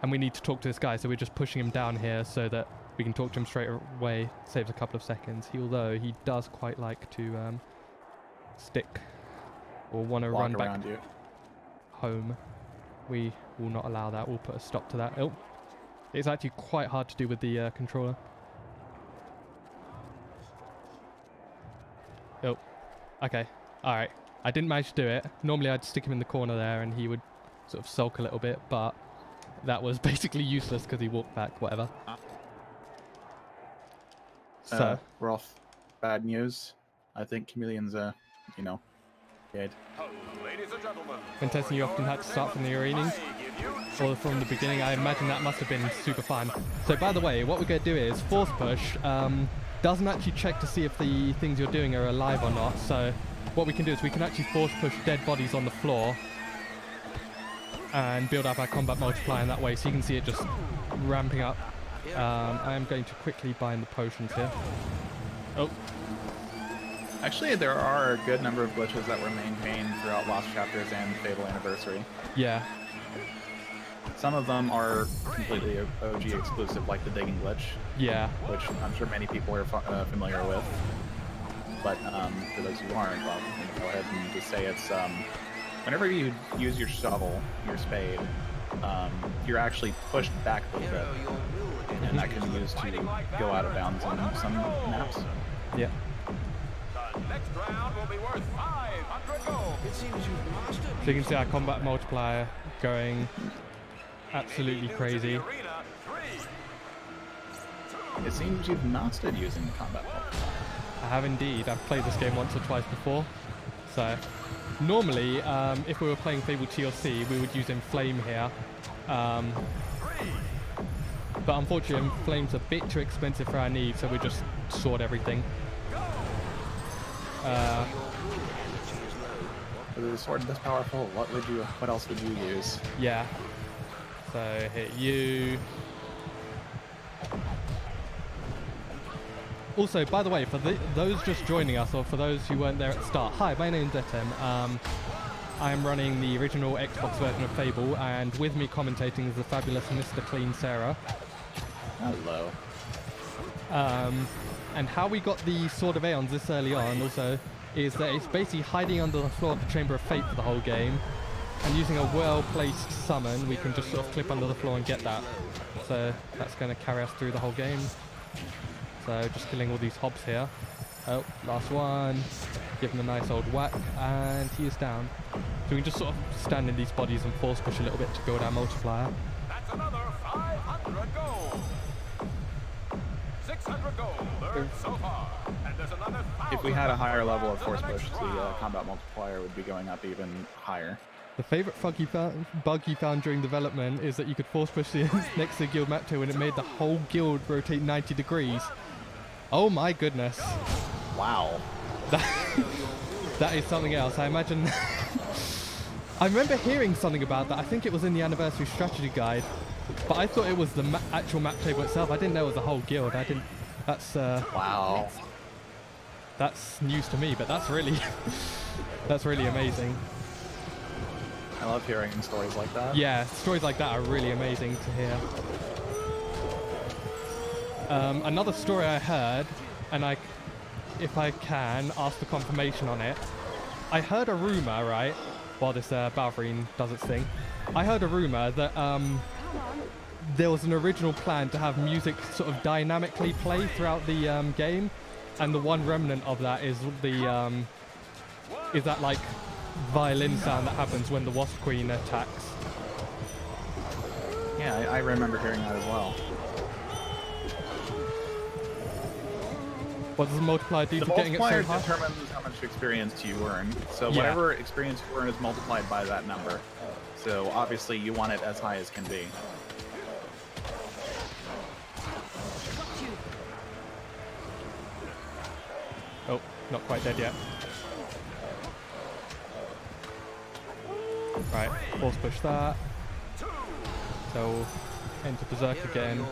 and we need to talk to this guy, so we're just pushing him down here so that we can talk to him straight away. Saves a couple of seconds. Although he does quite like to stick or want to run back home. We will not allow that. We'll put a stop to that. Oh, it's actually quite hard to do with the controller. Oh, okay. Alright. I didn't manage to do it. Normally I'd stick him in the corner there and he would sort of sulk a little bit, but that was basically useless because he walked back, whatever. So, Rolf, bad news. I think Chameleon's dead. Ladies and gentlemen, when testing, you often had to start from the arena or from the beginning. I imagine that must have been super fun. So by the way, what we're going to do is force push. Doesn't actually check to see if the things you're doing are alive or not. So what we can do is we can actually force push dead bodies on the floor and build up our combat multiplier in that way. So you can see it just ramping up. I am going to quickly bind the potions here. Oh. Actually, there are a good number of glitches that were maintained throughout Lost Chapters and Fable Anniversary. Yeah. Some of them are completely OG exclusive, like the digging glitch. Yeah. Which I'm sure many people are familiar with. But for those who aren't, well, go ahead and just say it's whenever you use your shovel, your spade, you're actually pushed back a little bit, and that can be used to go out of bounds on some maps. Yeah. Next round will be worth 500 gold. It seems you've mastered. So you can see our combat multiplier going absolutely crazy. Arena 3. It seems you've mastered using the combat multiplier. I have indeed. I've played this game once or twice before. So normally, if we were playing Fable TLC, we would use Inflame here. But unfortunately, Inflame's a bit too expensive for our needs, so we just sword everything. With a sword this powerful, what else would you use? Yeah. So hit you. Also, by the way, for those just joining us, or for those who weren't there at the start, hi, my name's Etem. I'm running the original Xbox version of Fable, and with me commentating is the fabulous Mr. Clean Sarah. Hello. And how we got the Sword of Aeons this early on also is that it's basically hiding under the floor of the Chamber of Fate for the whole game, and using a well-placed summon we can just sort of clip under the floor and get that. So that's going to carry us through the whole game. So just killing all these hobs here. Oh, last one. Give him a nice old whack, and he is down. So we can just sort of stand in these bodies and force push a little bit to build our multiplier. That's another 500 gold. 600 gold earned so far. And there's another 1,000. If we had a higher level of force push, the combat multiplier would be going up even higher. The favourite bug you found during development is that you could force push the next to the guild map too, and it made the whole guild rotate 90 degrees. Oh my goodness. Wow. That is something else. I imagine... I remember hearing something about that. I think it was in the anniversary strategy guide, but I thought it was the actual map table itself. I didn't know it was a whole guild. I didn't... That's... Wow. That's news to me, but that's really... that's really amazing. I love hearing stories like that. Yeah, stories like that are really amazing to hear. Another story I heard, and if I can, ask for confirmation on it. I heard a rumor, right, while this Balverine does its thing. I heard a rumor that there was an original plan to have music sort of dynamically play throughout the game, and the one remnant of that is that like violin sound that happens when the Wasp Queen attacks. Yeah, I remember hearing that as well. What does the multiplier do for getting it so high? The multiplier determines how much experience you earn. So whatever experience you earn is multiplied by that number. So obviously you want it as high as can be. Oh, not quite dead yet. Right, force push that. So, enter Berserk again.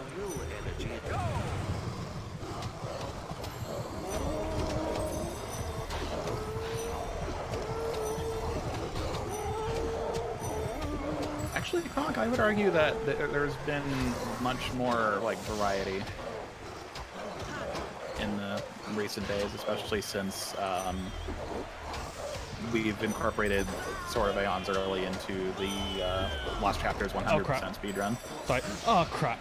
Actually, Kronk, I would argue that there's been much more like variety in the recent days, especially since we've incorporated Sword of Aeons early into the last chapter's 100% speedrun. Sorry. Oh crap!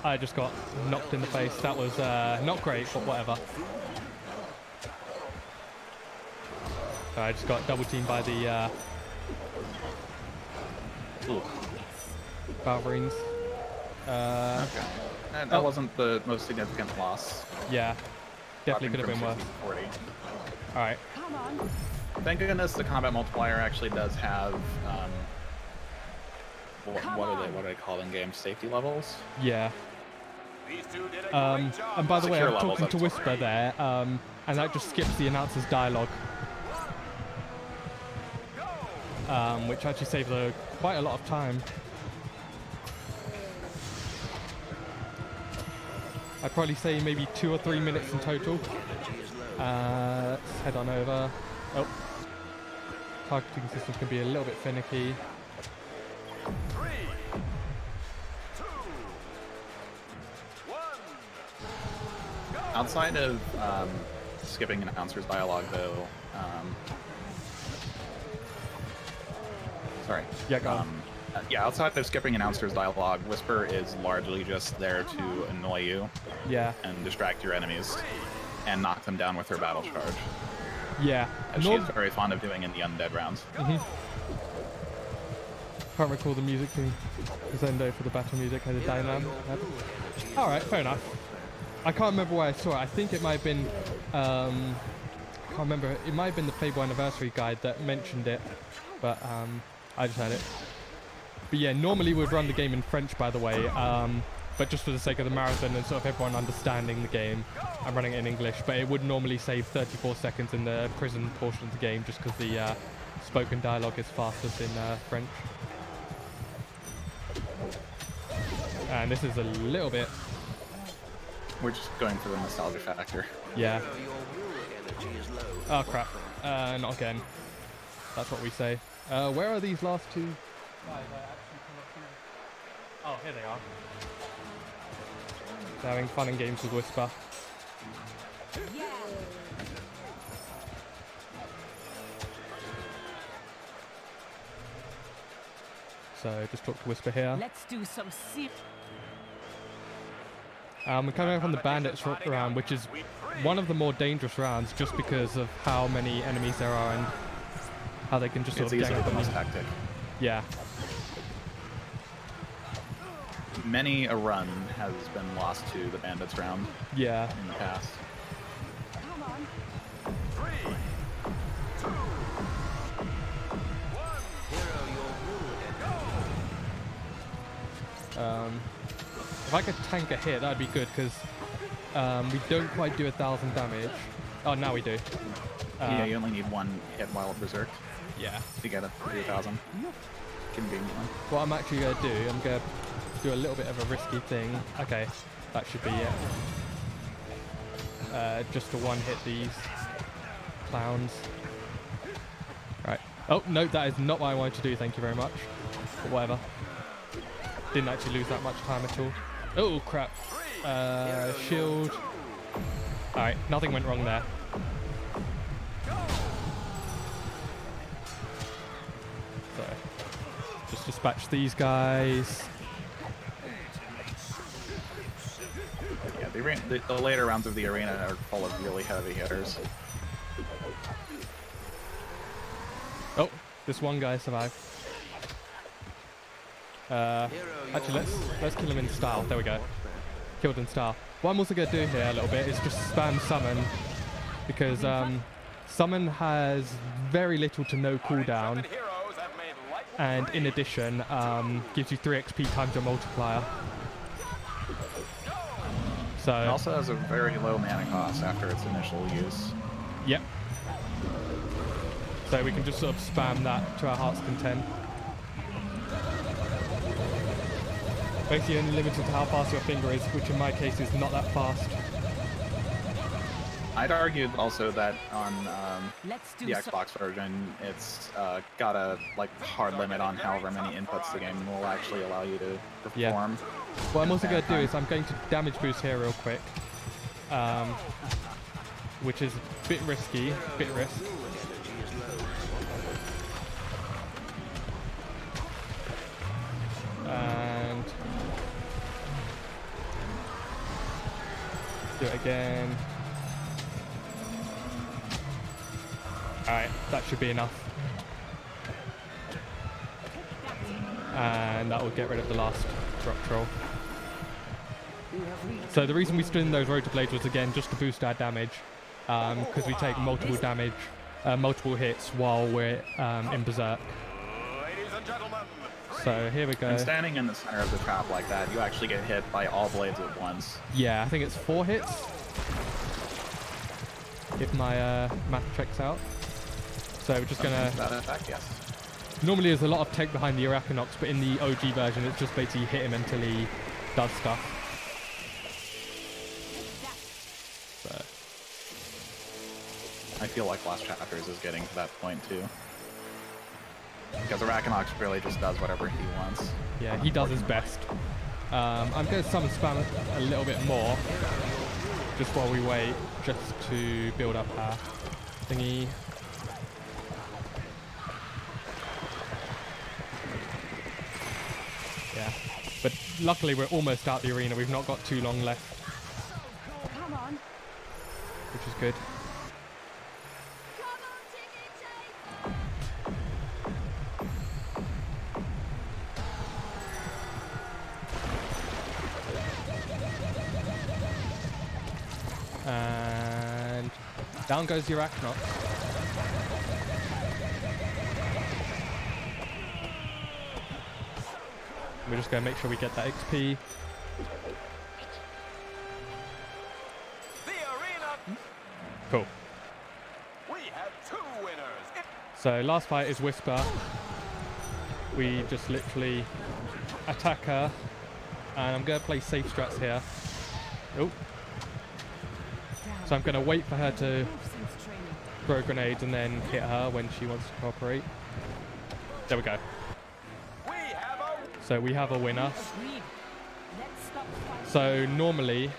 I just got knocked in the face. That was not great, but whatever. So I just got double teamed by the Balverines. Okay. That wasn't the most significant loss. Yeah, definitely could have been worse. 40. All right. Come on. Thank goodness the combat multiplier actually does have what do they call in game safety levels? Yeah. These two did a great job. And by the way, Secure I'm levels, talking to that's Whisper there, and that just skips the announcer's dialogue, which actually saves quite a lot of time. I'd probably say maybe 2 or 3 minutes in total. Let's head on over. Oh, targeting systems can be a little bit finicky. 3, 2, 1. Outside of skipping an announcer's dialogue, though, sorry. Yeah, go on. Yeah, outside of skipping an announcer's dialogue, Whisper is largely just there to annoy you. Yeah. And distract your enemies, and knock them down with her battle charge. Yeah. As she's very fond of doing in the undead rounds. Can't recall the music thing. Zendo for the battle music had a dynam. Alright, fair enough. I can't remember where I saw it. I think it might have been I can't remember. It might have been the Fable Anniversary guide that mentioned it. But I just had it. But yeah, normally we'd run the game in French, by the way. But just for the sake of the marathon and sort of everyone understanding the game, I'm running it in English. But it would normally save 34 seconds in the prison portion of the game just because the spoken dialogue is fastest in French. And this is a little bit... We're just going for the nostalgia factor. Yeah. Oh crap. Not again. That's what we say. Where are these last two guys? Oh, here they are. They're having fun and games with Whisper. So just talk to Whisper here. Let's do some We're coming from the bandits round, which is one of the more dangerous rounds just because of how many enemies there are and how they can just sort of gang up on you. Tactic. Yeah. Many a run has been lost to the bandits round. Yeah. In the past. Come on. 3, 2, 1. If I could tank a hit, that'd be good because we don't quite do 1,000 damage. Oh, now we do. Yeah, you only need one hit while berserked. Yeah. To get a 3,000. Conveniently. What I'm actually going to do, I'm going to do a little bit of a risky thing. Okay, that should be it. Just to one hit these clowns. Right. Oh, no, that is not what I wanted to do. Thank you very much. But whatever. Didn't actually lose that much time at all. Oh, crap. Shield. Alright, nothing went wrong there. So, just dispatch these guys. Yeah, the later rounds of the arena are full of really heavy hitters. Oh, this one guy survived. Actually, let's kill him in style. There we go. Killed in style. What I'm also going to do here a little bit is just spam summon because summon has very little to no cooldown, and in addition gives you 3 XP times your multiplier. So it also has a very low mana cost after its initial use. Yep. So we can just sort of spam that to our heart's content. Basically only limited to how fast your finger is, which in my case is not that fast. I'd argue also that on the Xbox version, it's got a hard limit on however many inputs the game will actually allow you to perform. Yeah. What I'm also going to do is I'm going to damage boost here real quick, which is a bit risky, bit risk. And do it again. Alright, that should be enough. And that will get rid of the last drop troll. So the reason we stood in those rotor blades was again just to boost our damage, because we take multiple damage, multiple hits while we're in berserk. Ladies and gentlemen. So here we go. And standing in the center of the trap like that, you actually get hit by all blades at once. Yeah, I think it's 4 hits. If my math checks out. So we're just gonna... That effect, yes. Normally there's a lot of tech behind the Arachnox, but in the OG version it's just basically hit him until he does stuff. So. I feel like Lost Chapters is getting to that point too. Because Arachnox really just does whatever he wants. Yeah, he does his best. I'm going to summon spam a little bit more, just while we wait, just to build up our thingy. Yeah, but luckily we're almost out the arena. We've not got too long left, Come on. which is good. Down goes your Arachnox. We're just going to make sure we get that XP. The arena. Cool. We have 2 winners. So last fight is Whisper. We just literally attack her. And I'm going to play safe strats here. Oh. So I'm going to wait for her to throw grenades and then hit her when she wants to cooperate. There we go. So we have a winner. So normally,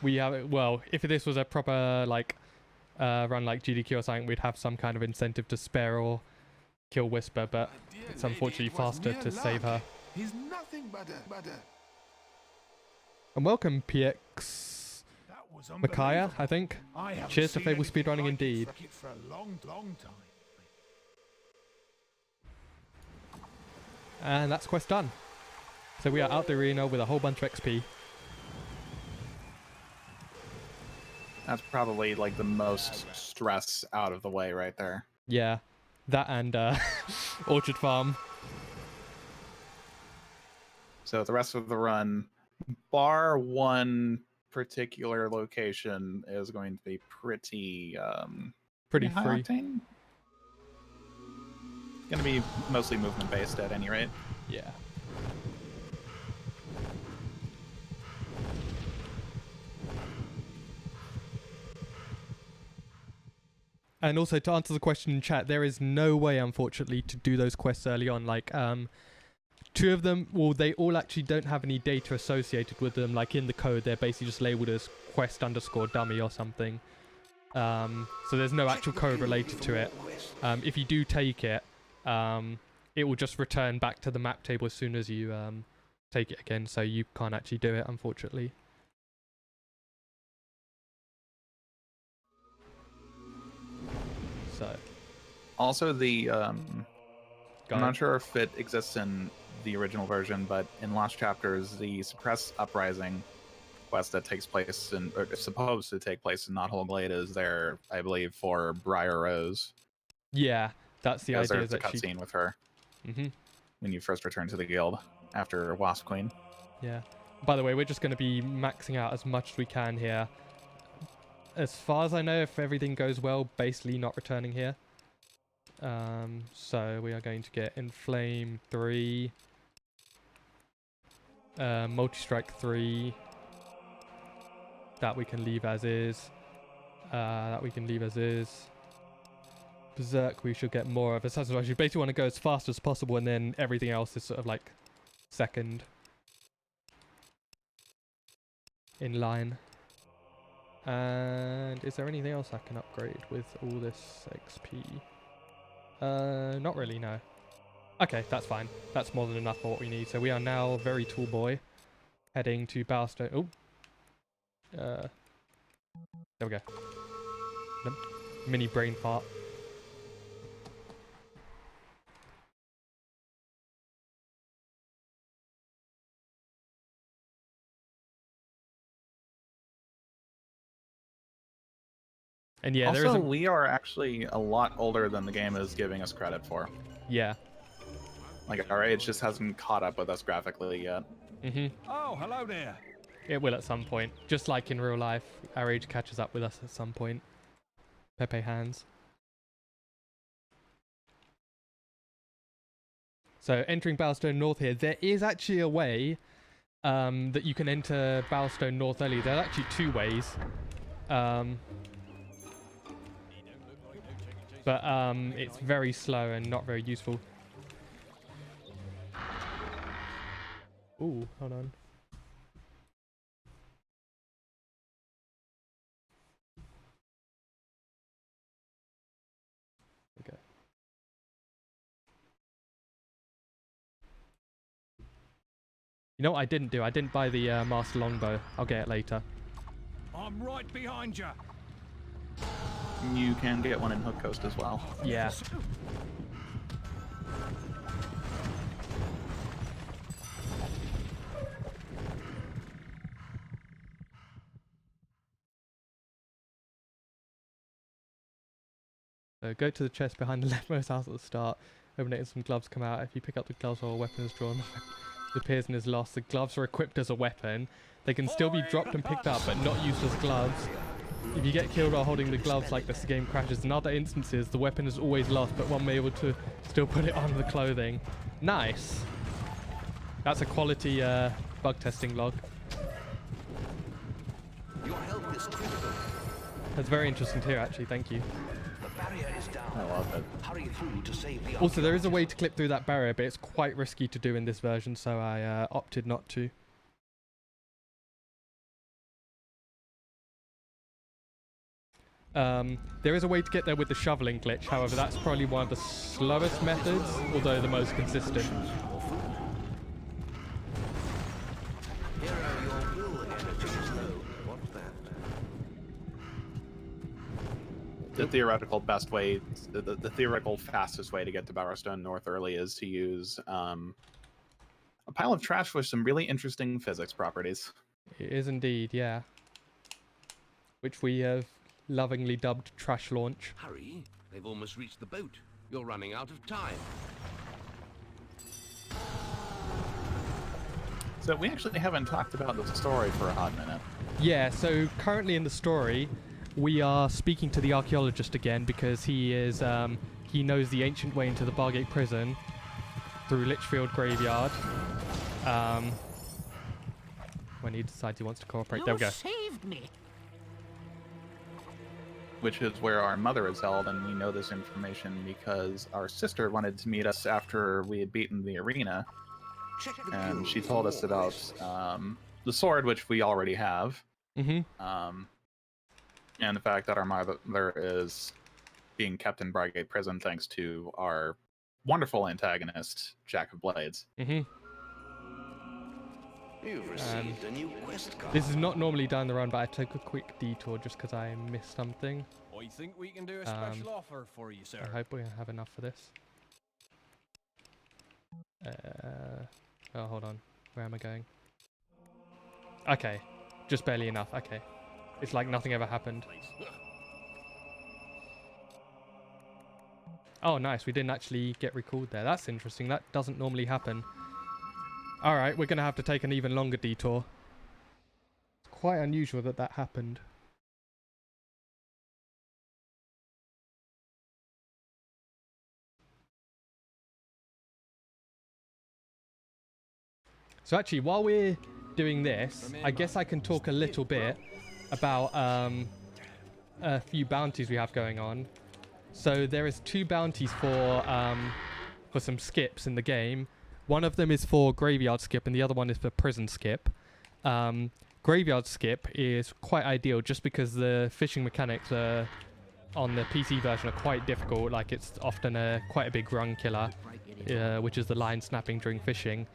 we have, well, if this was a proper like run like GDQ or something, we'd have some kind of incentive to spare or kill Whisper, but it's unfortunately faster to save her. He's nothing but a... And welcome PX Micaiah, I think. Cheers to Fable speedrunning indeed. For a long time. And that's quest done. So we are out the arena with a whole bunch of XP. That's probably like the most stress out of the way right there. Yeah, that and Orchard Farm. So the rest of the run, bar one particular location, is going to be pretty free. octane. Going to be mostly movement based at any rate. Yeah. And also to answer the question in chat, there is no way, unfortunately, to do those quests early on. Like, 2 of them, well, they all actually don't have any data associated with them. Like in the code, they're basically just labeled as quest_dummy or something. So there's no actual code related to it. If you do take it, it will just return back to the map table as soon as you take it again, so you can't actually do it, unfortunately. So also the I'm not sure if it exists in the original version, but in Lost Chapters, the Suppress Uprising quest that takes place in, or is supposed to take place in Knothole Glade, is there, I believe, for Briar Rose. Yeah, that's the idea. There's a cutscene with her when you first return to the guild after Wasp Queen. Yeah. By the way, we're just going to be maxing out as much as we can here. As far as I know, if everything goes well, basically not returning here. So we are going to get Inflame 3, Multi-Strike 3, that we can leave as is, Berserk we should get more of. Assassin's Rush, you basically want to go as fast as possible, and then everything else is sort of like second in line. And is there anything else I can upgrade with all this XP? Not really, no. Okay, that's fine. That's more than enough for what we need. So we are now very tall boy, heading to Bowerstone. Oh, there we go. Mini brain fart. And yeah, also, there is we are actually a lot older than the game is giving us credit for. Yeah. Like, our age just hasn't caught up with us graphically yet. Oh, hello there. It will at some point. Just like in real life, our age catches up with us at some point. Pepe hands. So, entering Bowerstone North here, there is actually a way that you can enter Bowerstone North early. There are actually 2 ways. But it's very slow and not very useful. Ooh, hold on. Okay. You know what I didn't do? I didn't buy the Master Longbow. I'll get it later. I'm right behind you. You can get one in Hook Coast as well. Yeah. So go to the chest behind the leftmost house at the start. Open it and some gloves come out. If you pick up the gloves while a weapon is drawn, it appears and is lost. The gloves are equipped as a weapon. They can still be dropped and picked up, but not used as gloves. If you get killed while holding the gloves like this, the game crashes. In other instances, the weapon is always lost, but one may be able to still put it on the clothing. Nice. That's a quality bug testing log. Your help is critical. That's very interesting to hear, actually. Thank you. The barrier is down. I love it. Hurry through to save the Also, there is a way to clip through that barrier, but it's quite risky to do in this version, so I opted not to. There is a way to get there with the shoveling glitch, however that's probably one of the slowest methods, although the most consistent. Here are your will energies, though. What's that? The theoretical best way, the theoretical fastest way to get to Bowerstone North early is to use a pile of trash with some really interesting physics properties. It is indeed, yeah. Which we have lovingly dubbed Trash Launch. Hurry, they've almost reached the boat. You're running out of time. So we actually haven't talked about the story for a hot minute. Yeah, so currently in the story, we are speaking to the archaeologist again because he is he knows the ancient way into the Bargate Prison through Litchfield Graveyard. When he decides he wants to cooperate, there we go. Saved me. Which is where our mother is held, and we know this information because our sister wanted to meet us after we had beaten the arena, and she told us about the sword, which we already have, and the fact that our mother is being kept in Bargate Prison thanks to our wonderful antagonist, Jack of Blades. You've received a new quest card. This is not normally down the run, but I took a quick detour just because I missed something. I think we can do a special offer for you, sir. I hope we have enough for this. Oh, hold on. Where am I going? Okay. Just barely enough. Okay. It's like nothing ever happened. Oh, nice. We didn't actually get recalled there. That's interesting. That doesn't normally happen. Alright, we're going to have to take an even longer detour. It's quite unusual that that happened. So actually, while we're doing this, I guess I can talk a little bit about a few bounties we have going on. So there is 2 bounties for some skips in the game. One of them is for Graveyard Skip and the other one is for Prison Skip. Graveyard Skip is quite ideal just because the fishing mechanics on the PC version are quite difficult. Like it's often quite a big run killer, which is the line snapping during fishing.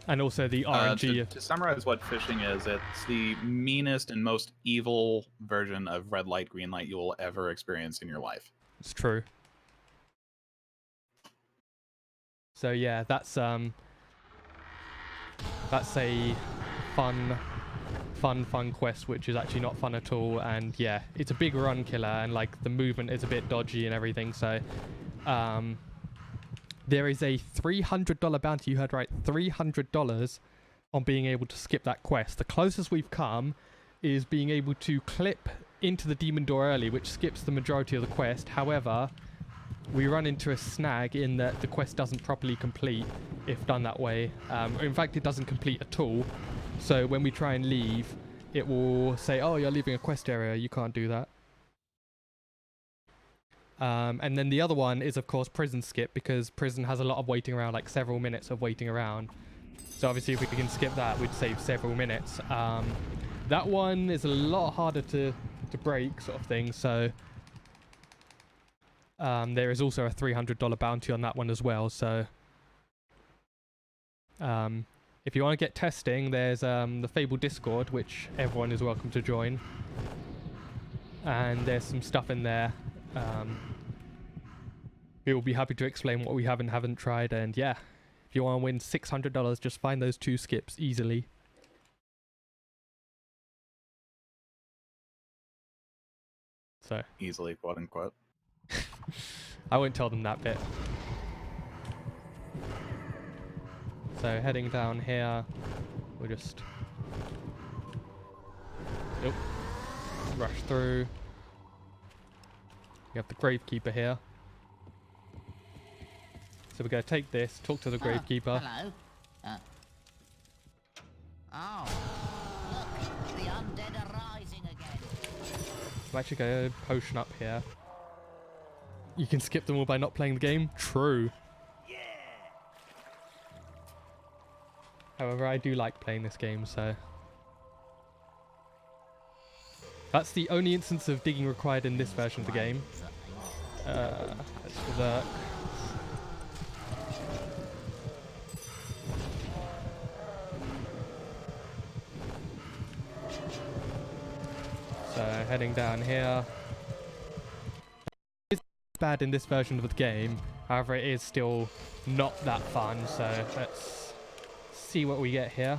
And also the RNG. To summarize what fishing is, it's the meanest and most evil version of red light, green light you will ever experience in your life. It's true. So yeah, that's a fun quest, which is actually not fun at all. And yeah, it's a big run killer, and like the movement is a bit dodgy and everything. So there is a $300 bounty. You heard right, $300 on being able to skip that quest. The closest we've come is being able to clip into the demon door early, which skips the majority of the quest. However, we run into a snag in that the quest doesn't properly complete if done that way. In fact, it doesn't complete at all. So when we try and leave, it will say, oh, you're leaving a quest area. You can't do that. And then the other one is, of course, Prison Skip, because Prison has a lot of waiting around, like several minutes of waiting around. So obviously, if we can skip that, we'd save several minutes. That one is a lot harder to break, sort of thing. So there is also a $300 bounty on that one as well. So if you want to get testing, there's the Fable Discord, which everyone is welcome to join. And there's some stuff in there. We will be happy to explain what we have and haven't tried. And yeah, if you want to win $600, just find those 2 skips easily. So Easily, quote unquote. I won't tell them that bit. So heading down here, we'll just rush through. We have the Gravekeeper here. So we're going to take this, talk to the Gravekeeper. Hello. Oh, look, the undead are rising again. I'm actually going to potion up here. You can skip them all by not playing the game. True. Yeah. However, I do like playing this game, so... That's the only instance of digging required in this version of the game. Let's berserk. So, heading down here. It's bad in this version of the game, however it is still not that fun, so let's see what we get here.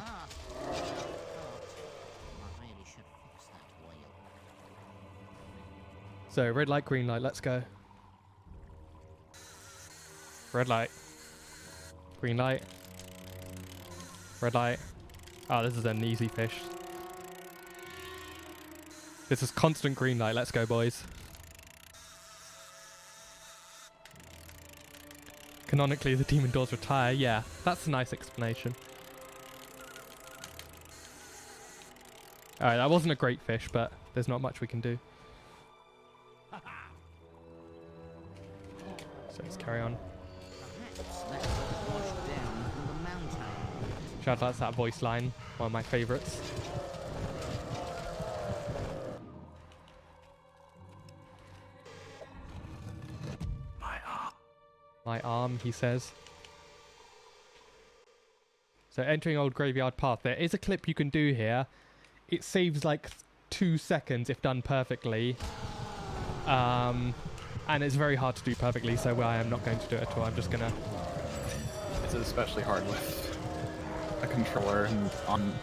So, red light, green light, let's go. Red light. Green light. Red light. Oh, this is an easy fish. This is constant green light. Let's go, boys. Canonically, the demon doors retire. Yeah, that's a nice explanation. Alright, that wasn't a great fish, but there's not much we can do. So let's carry on. Shout out to that voice line, one of my favourites. My arm, he says. So entering old graveyard path. There is a clip you can do here. It saves like 2 seconds if done perfectly. And it's very hard to do perfectly, so I am not going to do it at all. I'm just gonna... It's especially hard with a controller and on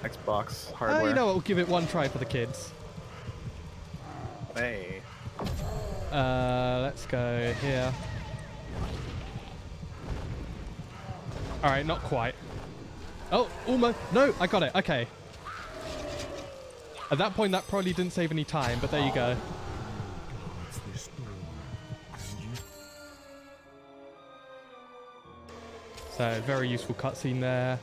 Xbox hardware. You know what, we'll give it one try for the kids. Hey. Let's go here. Alright, not quite. Oh, almost. No, I got it. Okay. At that point, that probably didn't save any time, but there you go. So, very useful cutscene there.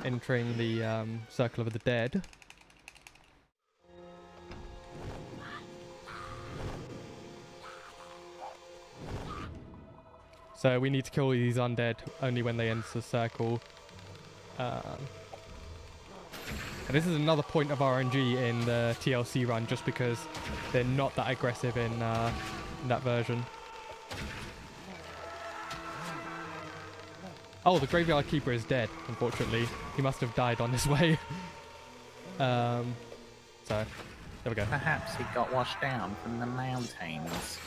Entering the Circle of the Dead. So we need to kill these undead only when they enter the circle. And this is another point of RNG in the TLC run, just because they're not that aggressive in that version. Oh, the Graveyard Keeper is dead, unfortunately. He must have died on his way. So, there we go. Perhaps he got washed down from the mountains.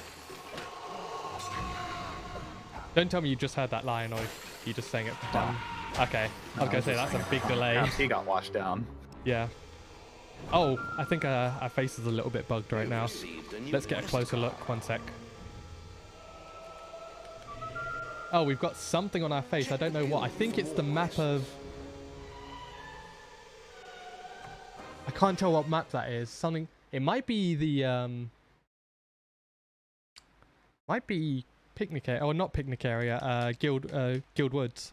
Don't tell me you just heard that line, or you just saying it for fun. Okay, I was going to say, that's a big delay. Perhaps he got washed down. Yeah. Oh, I think our face is a little bit bugged right now. Let's get a closer look. One sec. Oh, we've got something on our face. I don't know what. I think it's the map of... I can't tell what map that is. Something... It might be the... Might be picnic area. Or not picnic area. Guild Woods.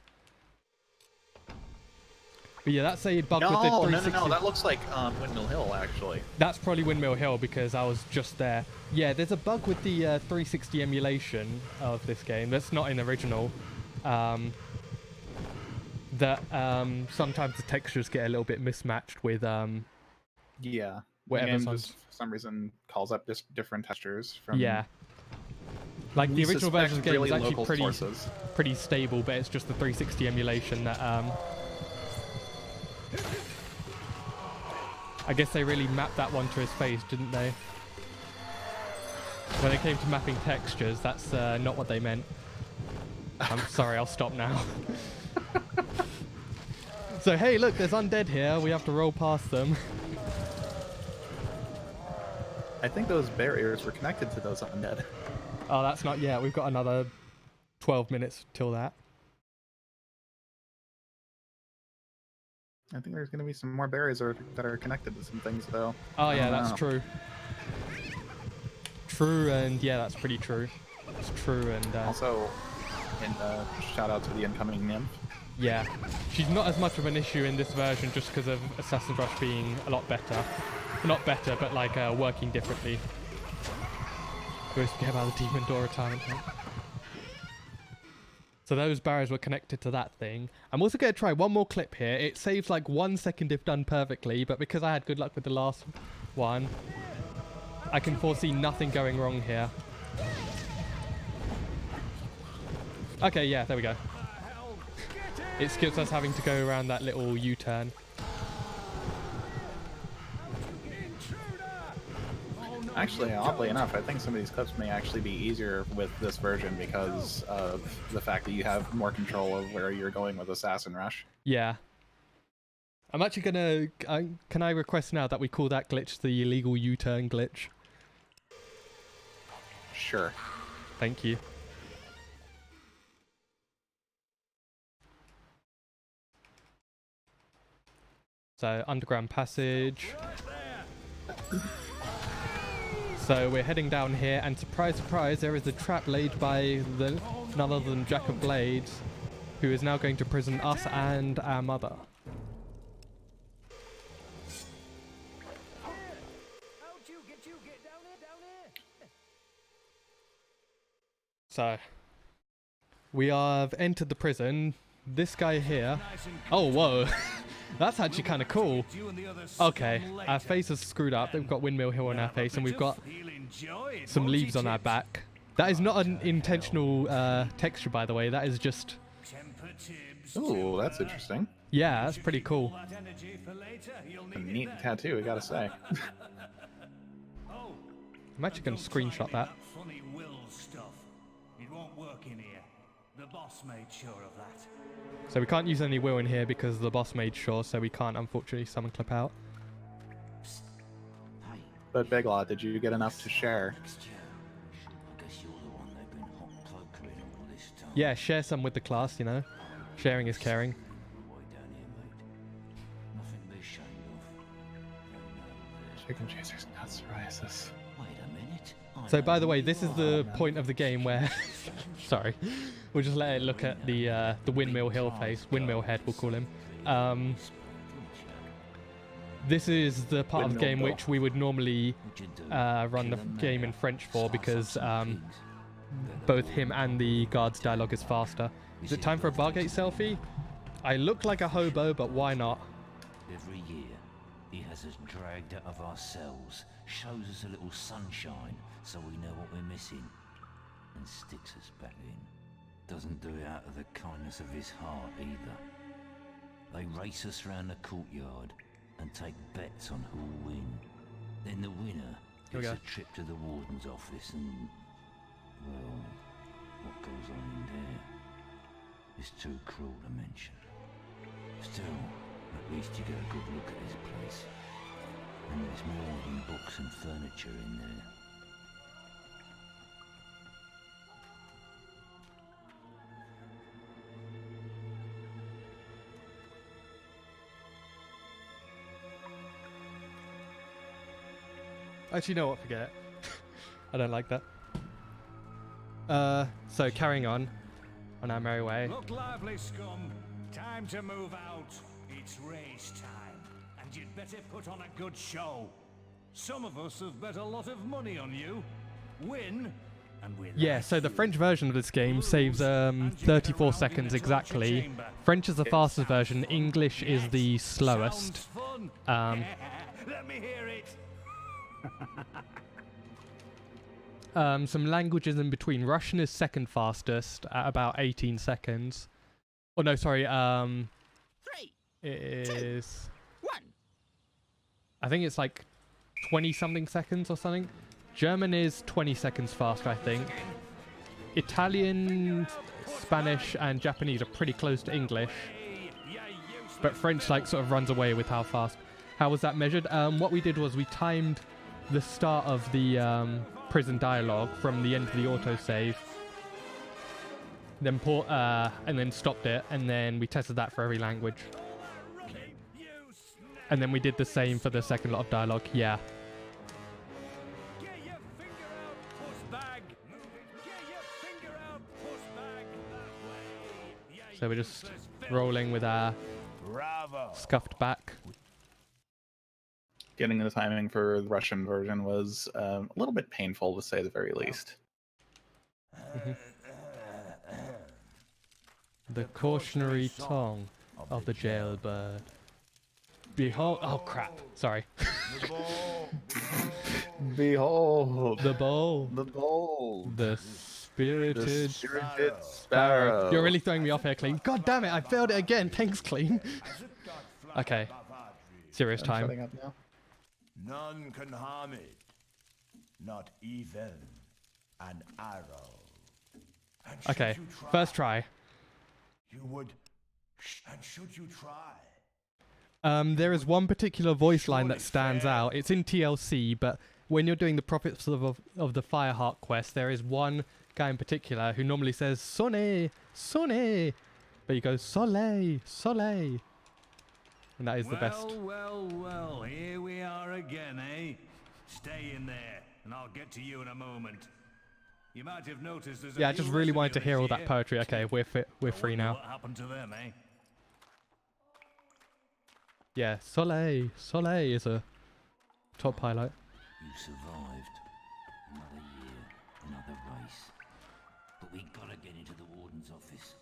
But yeah, that's a bug with the 360. No, that looks like Windmill Hill, actually. That's probably Windmill Hill, because I was just there. Yeah, there's a bug with the 360 emulation of this game. That's not in the original. That sometimes the textures get a little bit mismatched with... yeah. Whatever's just for some reason calls up different textures from... Yeah. Like the original version of the game really is actually pretty stable, but it's just the 360 emulation that... I guess they really mapped that one to his face, didn't they? When it came to mapping textures, that's not what they meant. I'm sorry, I'll stop now. So, hey, look, there's undead here. We have to roll past them. I think those barriers were connected to those undead. Oh, that's not yet. We've got another 12 minutes till that. I think there's going to be some more barriers that are connected to some things, though. Oh, yeah, I don't that's know. true. True, and yeah, that's pretty true. It's true, and... Also, shout out to the incoming nymph. Yeah, she's not as much of an issue in this version just because of Assassin's Rush being a lot better. Not better, but like working differently. We always forget about the Demon Door retirement. So those barriers were connected to that thing. I'm also going to try one more clip here. It saves like 1 second if done perfectly, but because I had good luck with the last one, I can foresee nothing going wrong here. Okay, yeah, there we go. It skips us having to go around that little U-turn. Actually, oddly enough, I think some of these clips may actually be easier with this version because of the fact that you have more control of where you're going with Assassin Rush. Yeah. I'm actually gonna... can I request now that we call that glitch the illegal U-turn glitch? Sure. Thank you. So, underground passage. So we're heading down here, and surprise, surprise, there is a trap laid by none other than Jack of Glade, who is now going to prison us and our mother. So, we have entered the prison. This guy here... Oh, whoa. That's actually kind of cool. Okay, our face is screwed up. We've got Windmill Hill on our face, and we've got some leaves on our back. That is not an intentional texture, by the way. That is just... Ooh, that's interesting. Yeah, that's pretty cool. A neat tattoo, I gotta say. I'm actually going to screenshot that. Funny will stuff. It won't work in here. The boss made sure of that. So we can't use any will in here because the boss made sure, so we can't unfortunately summon clip out. But Big Law, did you get enough to share? Yeah, share some with the class, you know. Sharing is caring. Chicken chasers, not psoriasis. So by the way, this is the point of the game where... Sorry. We'll just let it look at the Windmill Hill face. Windmill Head, we'll call him. This is the part of the game which we would normally run the game in French for because both him and the guard's dialogue is faster. Is it time for a Bargate selfie? I look like a hobo, but why not? Every year, he has us dragged out of our cells, shows us a little sunshine so we know what we're missing, and sticks us back in. Doesn't do it out of the kindness of his heart either. They race us round the courtyard and take bets on who'll win. Then the winner gets a trip to the warden's office and, well, what goes on in there is too cruel to mention. Still, at least you get a good look at his place. And there's more than books and furniture in there. Actually, you know what? Forget it. I don't like that. So carrying on our merry way. Look lively, scum. Time to move out. It's race time, and you'd better put on a good show. Some of us have bet a lot of money on you. Win, and we're yeah, so the French version of this game saves 34 seconds exactly. French is the fastest version. English is the slowest. Let me hear it. Some languages in between. Russian is second fastest at about 18 seconds. Oh no, sorry. 3, it is 2, 1. I think it's like 20 something seconds or something. German is 20 seconds faster, I think. Italian, Spanish, and Japanese are pretty close to English. But French like sort of runs away with how fast. How was that measured? What we did was we timed the start of the prison dialogue from the end of the autosave. Then and then stopped it, and then we tested that for every language. And then we did the same for the second lot of dialogue. Yeah. So we're just rolling with our scuffed back. Getting the timing for the Russian version was a little bit painful, to say the very least. The cautionary tongue of the jailbird. Behold. Oh crap! Sorry. Behold the bowl. The bowl. The spirited sparrow. You're really throwing me off here, Clean. God damn it! I failed it again. Thanks, Clean. Okay. Serious time. Shutting up now. None can harm it, not even an arrow. And Okay, first try. You would, and should you try? There is one particular voice line that stands out. It's in TLC, but when you're doing the Prophets of the Fireheart quest, there is one guy in particular who normally says "Sonne, sonne," but he goes "Soleil, soleil," and that is the best. Well, here we are again, eh? Stay in there, and I'll get to you in a moment. You might have noticed there's Yeah, I just really wanted to hear all that poetry. Okay, we're free now. What happened to them, eh? Yeah, Soleil, Soleil is a top highlight. You survived. Another year, another race. But we gotta get into the warden's office.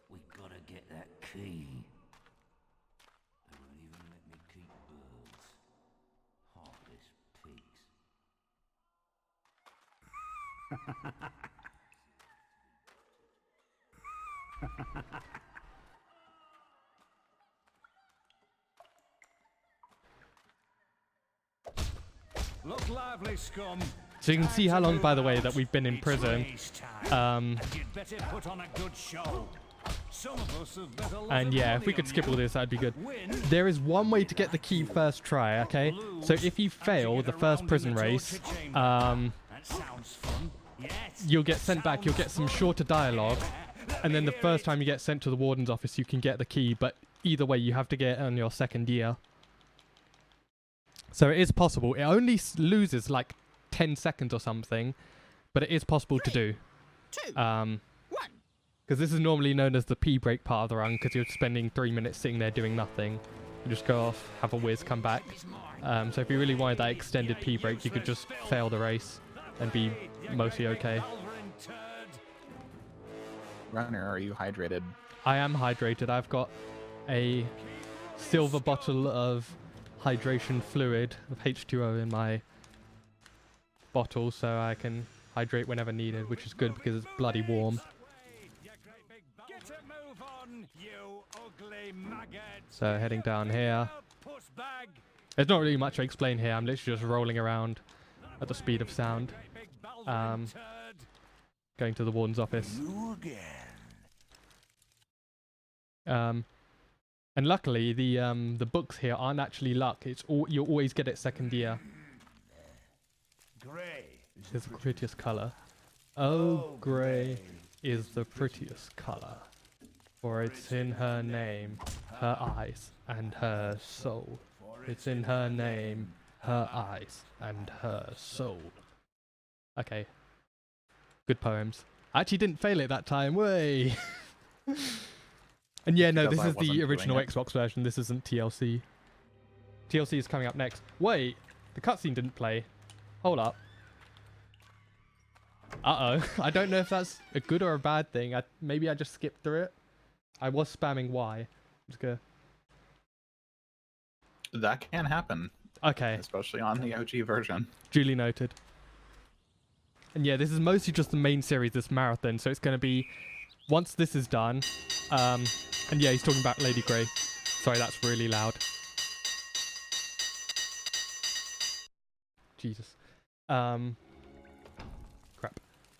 We gotta get that key. They won't even let me keep birds. Heartless pigs. Look lively, scum. So you can see how long, by the way, that we've been in prison. And yeah, if we could skip all this, that'd be good. There is one way to get the key first try, okay? So if you fail the first prison race, you'll get sent back, you'll get some shorter dialogue, and then the first time you get sent to the warden's office, you can get the key, but either way, you have to get it on your second year. So it is possible. It only loses like 10 seconds or something, but it is possible to do. Because this is normally known as the P break part of the run, because you're spending 3 minutes sitting there doing nothing. You just go off, have a whiz, come back. So if you really wanted that extended P break, you could just fail the race and be mostly okay. Runner, are you hydrated? I am hydrated. I've got a silver bottle of hydration fluid of H2O in my bottle, so I can hydrate whenever needed, which is good because it's bloody warm. So heading down here. There's not really much to explain here. I'm literally just rolling around at the speed of sound. Going to the warden's office. And luckily, the books here aren't actually luck. It's you always get it second year. Grey is the prettiest color. Oh, grey is the prettiest color, for it's in her name, her eyes, and her soul. It's in her name, her eyes, and her soul. Okay. Good poems. I actually didn't fail it that time. Way. And yeah, no, this is the original Xbox version. This isn't TLC. TLC is coming up next. Wait, the cutscene didn't play. Hold up. Uh-oh. I don't know if that's a good or a bad thing. Maybe I just skipped through it. I was spamming Y. I'm just gonna... That can happen. Okay. Especially on the OG version. Duly noted. And yeah, this is mostly just the main series, this marathon. So it's going to be... Once this is done... and yeah, he's talking about Lady Grey. Sorry, that's really loud. Jesus. Crap.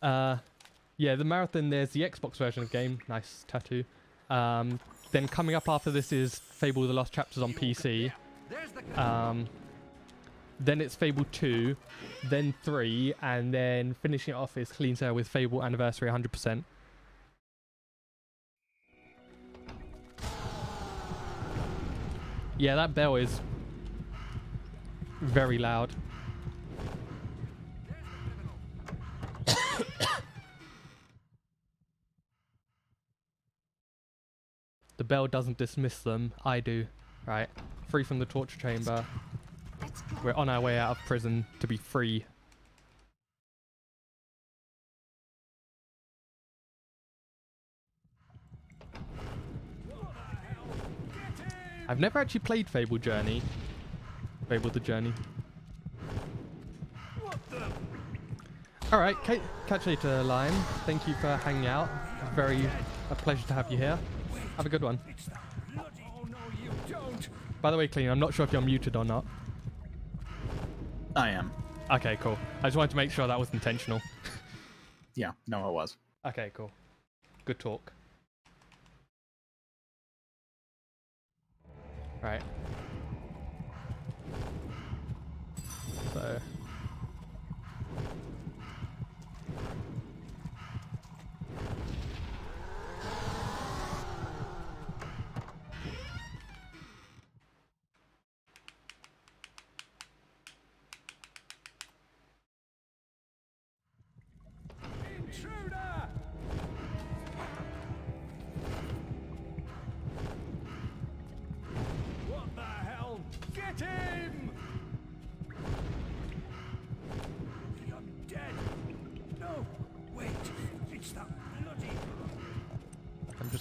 Yeah, the marathon, there's the Xbox version of the game. Nice tattoo. Then coming up after this is Fable: The Lost Chapters on PC. then it's Fable 2, then 3, and then finishing it off is Clean Sale with Fable Anniversary 100%. Yeah, that bell is very loud. The bell doesn't dismiss them. I do. Right. Free from the torture chamber. We're on our way out of prison to be free. I've never actually played Fable Journey. Fable the Journey. Alright, catch you later, Lion. Thank you for hanging out. A pleasure to have you here. Have a good one. By the way, Clean, I'm not sure if you're muted or not. I am. Okay, cool. I just wanted to make sure that was intentional. Yeah, no, it was. Okay, cool. Good talk. Right. So...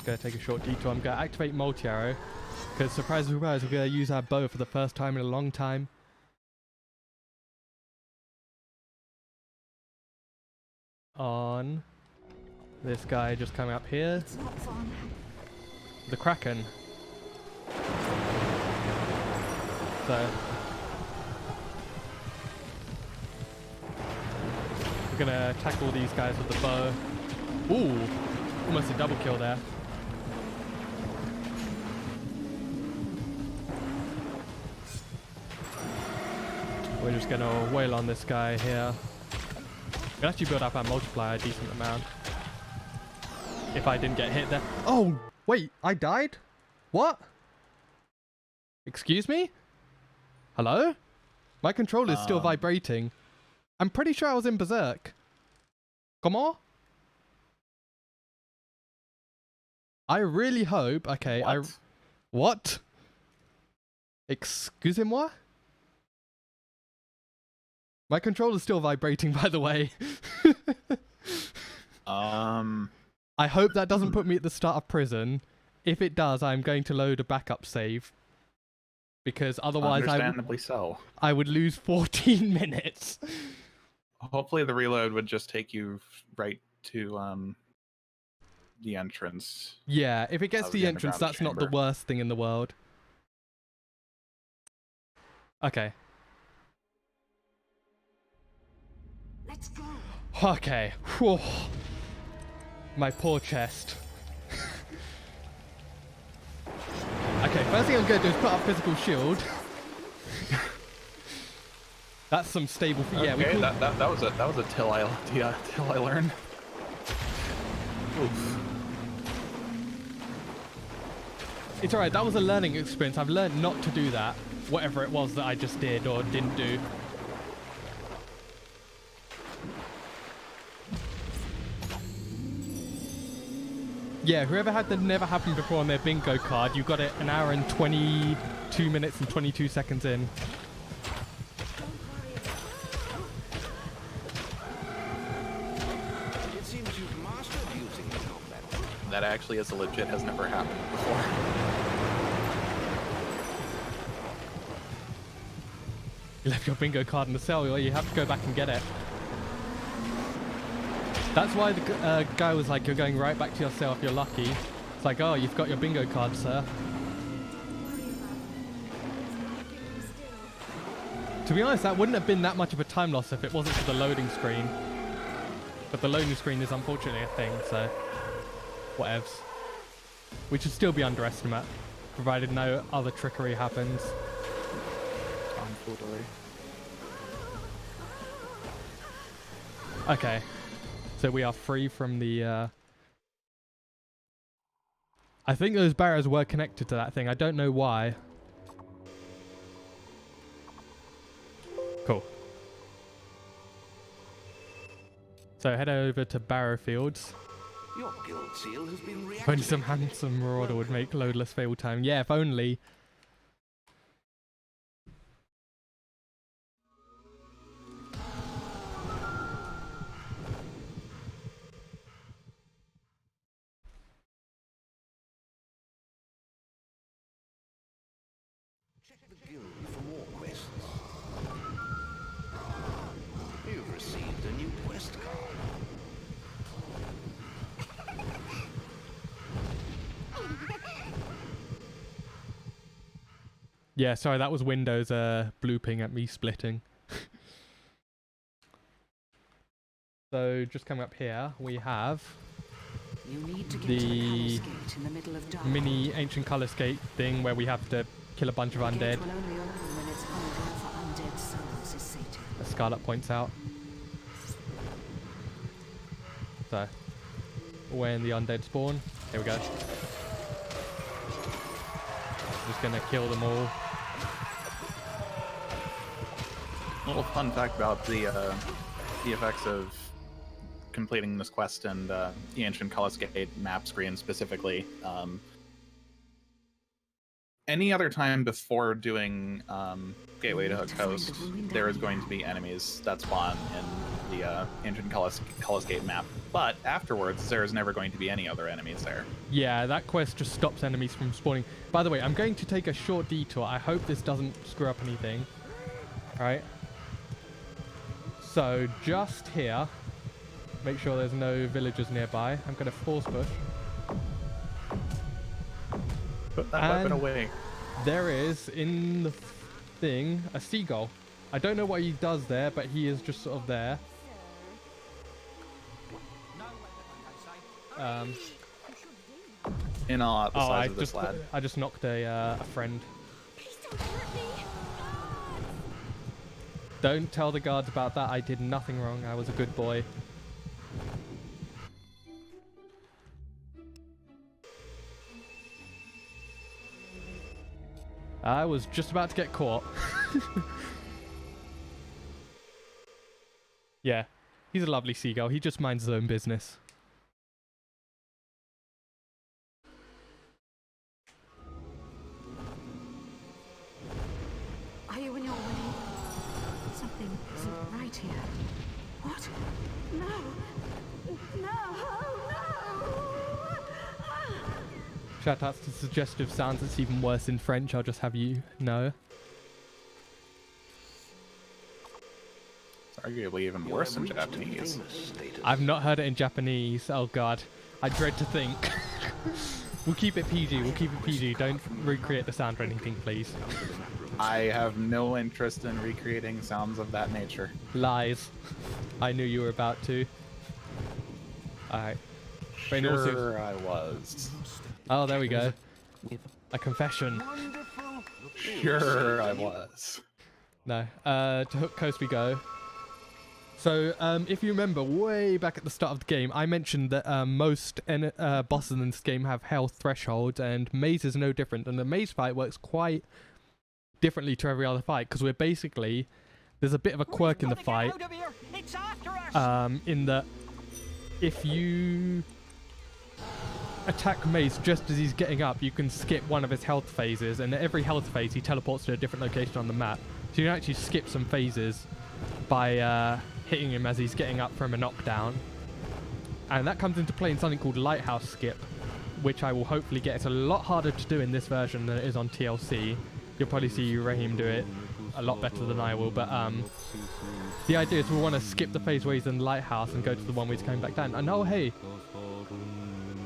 Going to take a short detour. I'm going to activate multi-arrow because surprise, surprise, we're going to use our bow for the first time in a long time. On this guy just coming up here. It's not fun. The Kraken. So we're going to tackle these guys with the bow. Ooh, almost a double kill there. We're just going to wail on this guy here. We can actually build up our multiplier a decent amount. If I didn't get hit there. Oh, wait, I died? What? Excuse me? Hello? My controller's still vibrating. I'm pretty sure I was in Berserk. Come on? I really hope... Okay, What? Excusez-moi? My controller's still vibrating, by the way. I hope that doesn't put me at the start of prison. If it does, I'm going to load a backup save. Because otherwise Understandably so. I would lose 14 minutes. Hopefully the reload would just take you right to the entrance. Yeah, if it gets to the entrance, that's chamber. not the worst thing in the world. Okay. Let's go. Okay. Whew. My poor chest. Okay, first thing I'm going to do is put up physical shield. That's some stable. Okay, yeah, we can... that was a till I learned. Oof. It's alright. That was a learning experience. I've learned not to do that, whatever it was that I just did or didn't do. Yeah, whoever had the never happened before on their bingo card, you got it 1 hour and 22 minutes and 22 seconds in. It seems you've mastered using the combat. That actually is a legit has never happened before. You left your bingo card in the cell, or you have to go back and get it. That's why the guy was like, you're going right back to your cell if you're lucky. It's like, oh, you've got your bingo card, sir. To be honest, that wouldn't have been that much of a time loss if it wasn't for the loading screen. But the loading screen is unfortunately a thing, so whatevs. We should still be underestimated, provided no other trickery happens. Tomfoolery. Okay. So we are free from the... I think those barriers were connected to that thing. I don't know why. Cool. So head over to Barrowfields. Your guild seal has been If only some reactivated. handsome marauder would make loadless Fable time. Yeah, if only. Check the guild for more quests. You've received a new quest card. Yeah, sorry, that was Windows blooping at me splitting. So just coming up here, we have You need to get to the the Palace Gate in the middle of dark. mini ancient colour skate thing where we have to kill a bunch of The undead, gate will only open when its hunger for undead souls is sated. as Scarlet points out. So, when the undead spawn, here we go. Just gonna kill them all. A little fun fact about the effects of completing this quest and the Ancient Gate map screen specifically. Any other time before doing Gateway to Hook Coast, there is going to be enemies that spawn in the Ancient Gate map, but afterwards there is never going to be any other enemies there. Yeah, that quest just stops enemies from spawning. By the way, I'm going to take a short detour. I hope this doesn't screw up anything. Alright. So, just here, make sure there's no villagers nearby. I'm going to force push. Put that weapon away. There is, in the thing, a seagull. I don't know what he does there, but he is just sort of there. In all out the size of this lad. I just knocked a friend. Don't tell the guards about that. I did nothing wrong. I was a good boy. I was just about to get caught. Yeah, he's a lovely seagull. He just minds his own business. Are you in your way? Something isn't right here. What? No! No! No! Shout outs to suggestive sounds. It's even worse in French. I'll just have you know. It's arguably even worse in Japanese. I've not heard it in Japanese. Oh god. I dread to think. We'll keep it PG. We'll keep it PG. Don't recreate the sound or anything, please. I have no interest in recreating sounds of that nature. Lies. I knew you were about to. Alright. Sure I was. Oh, there we go. A confession. Sure I was. No. To Hook Coast we go. So, if you remember, way back at the start of the game, I mentioned that most bosses in this game have health thresholds, and Maze is no different. And the Maze fight works quite differently to every other fight, because we're basically... There's a bit of a quirk in the fight, in that if you attack Maze just as he's getting up, you can skip one of his health phases, and at every health phase he teleports to a different location on the map. So you can actually skip some phases by hitting him as he's getting up from a knockdown. And that comes into play in something called Lighthouse Skip, which I will hopefully get. It's a lot harder to do in this version than it is on TLC. You'll probably see Raheem do it a lot better than I will, but the idea is we want to skip the phase where he's in the lighthouse and go to the one where he's coming back down. And oh hey,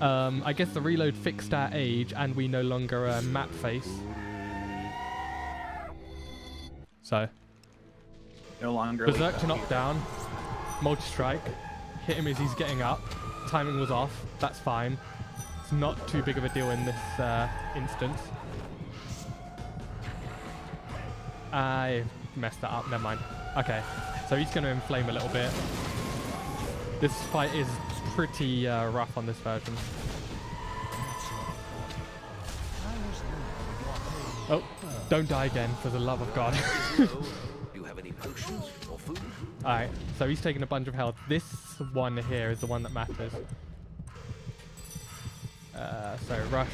I guess the reload fixed our age and we no longer map face. So no longer Berserk to knock down, multi-strike, hit him as he's getting up. Timing was off, that's fine. It's not too big of a deal in this instance. I messed that up, never mind. Okay, so he's going to inflame a little bit. This fight is pretty rough on this version. Oh, don't die again, for the love of God. You have any potions or food? Alright, so he's taking a bunch of health. This one here is the one that matters. So rush.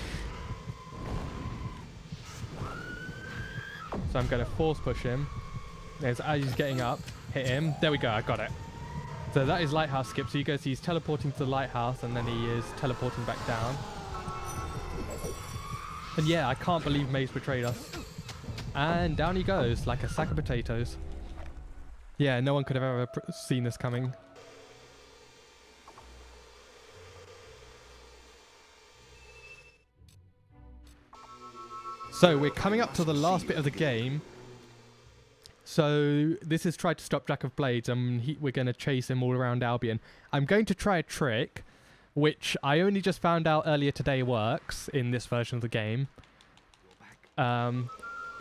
So I'm going to force push him. As he's getting up, hit him. There we go, I got it. So that is lighthouse skip. So you go see he's teleporting to the lighthouse and then he is teleporting back down. And yeah, I can't believe Maze betrayed us. And down he goes like a sack of potatoes. Yeah, no one could have ever seen this coming. So we're coming up to the last bit of the game. So this is try to stop Jack of Blades and we're going to chase him all around Albion. I'm going to try a trick, which I only just found out earlier today works in this version of the game.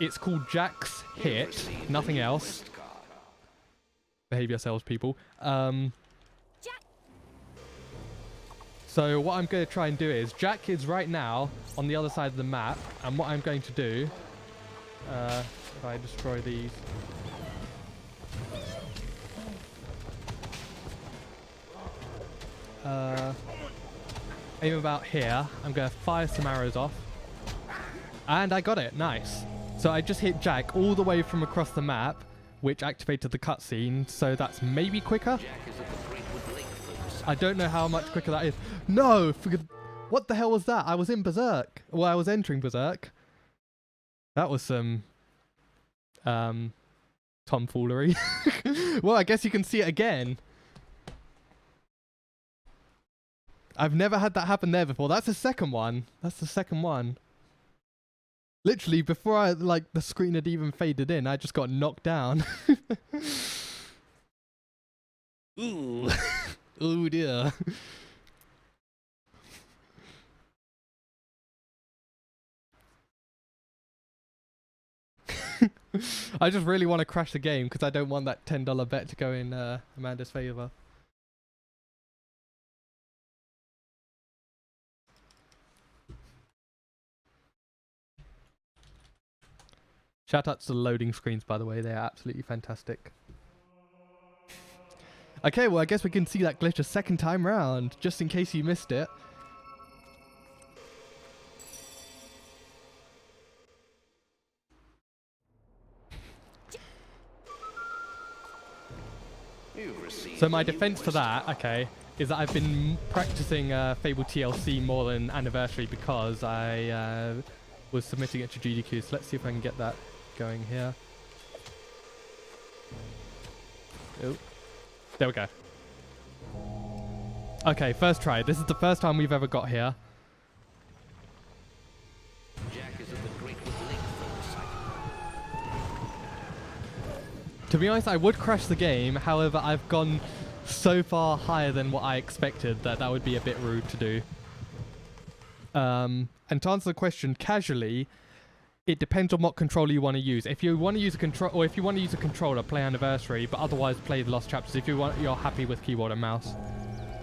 It's called Jack's Hit, nothing else. Behave yourselves, people. So what I'm going to try and do is, Jack is right now on the other side of the map, and what I'm going to do, if I destroy these... aim about here. I'm going to fire some arrows off. And I got it. Nice. So I just hit Jack all the way from across the map, which activated the cutscene. So that's maybe quicker. I don't know how much quicker that is. No! What the hell was that? I was in Berserk. Well, I was entering Berserk. That was some... tomfoolery. Well, I guess you can see it again. I've never had that happen there before. That's the second one. That's the second one. Literally, before the screen had even faded in, I just got knocked down. Ooh. Oh dear. I just really want to crash the game because I don't want that $10 bet to go in Amanda's favor. Shout out to the loading screens, by the way. They're absolutely fantastic. Okay, well, I guess we can see that glitch a second time round, just in case you missed it. So my defense for that, okay, is that I've been practicing Fable TLC more than Anniversary because I was submitting it to GDQ. So let's see if I can get that going here. Oh, there we go. Okay, first try. This is the first time we've ever got here. Jack is at the Greatwood Lake site. To be honest, I would crash the game. However, I've gone so far higher than what I expected that would be a bit rude to do. And to answer the question casually, it depends on what controller you want to use. If you want to use a controller, play Anniversary, but otherwise play the Lost Chapters if you're happy with keyboard and mouse.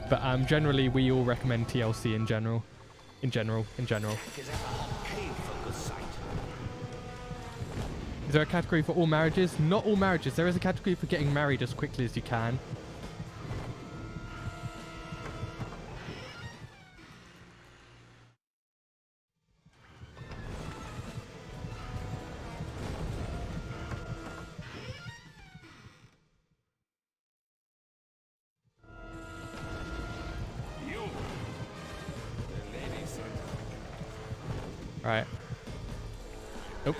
But generally, we all recommend TLC in general. In general. Is there a category for all marriages? Not all marriages. There is a category for getting married as quickly as you can. Right. Oh.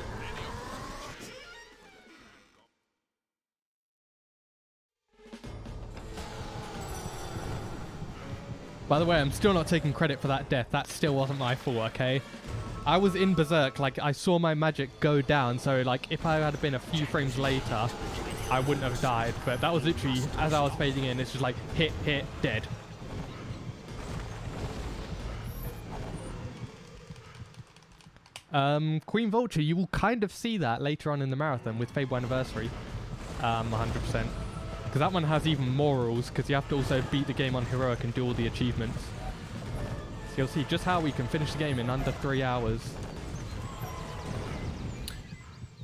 By the way, I'm still not taking credit for that death. That still wasn't my fault, okay? I was in Berserk, like, I saw my magic go down, so, like, if I had been a few frames later, I wouldn't have died. But that was literally, as I was fading in, it's just like, hit, dead. Queen Vulture, you will kind of see that later on in the marathon with Fable Anniversary. 100%. Because that one has even more rules, because you have to also beat the game on Heroic and do all the achievements. So you'll see just how we can finish the game in under 3 hours.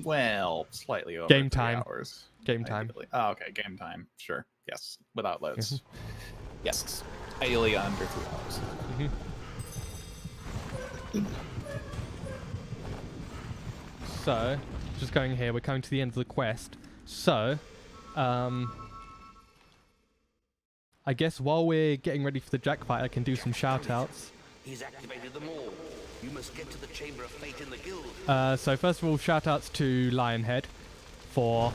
Well, slightly over Game 3 time. hours. Game time. Ideally. Oh, okay, game time. Sure. Yes, without loads. Yes, ideally under 3 hours. So, just going here, we're coming to the end of the quest. So, I guess while we're getting ready for the Jack fight, I can do some shout-outs. He's activated them all. You must get to the Chamber of Fate in the guild. So first of all, shout-outs to Lionhead for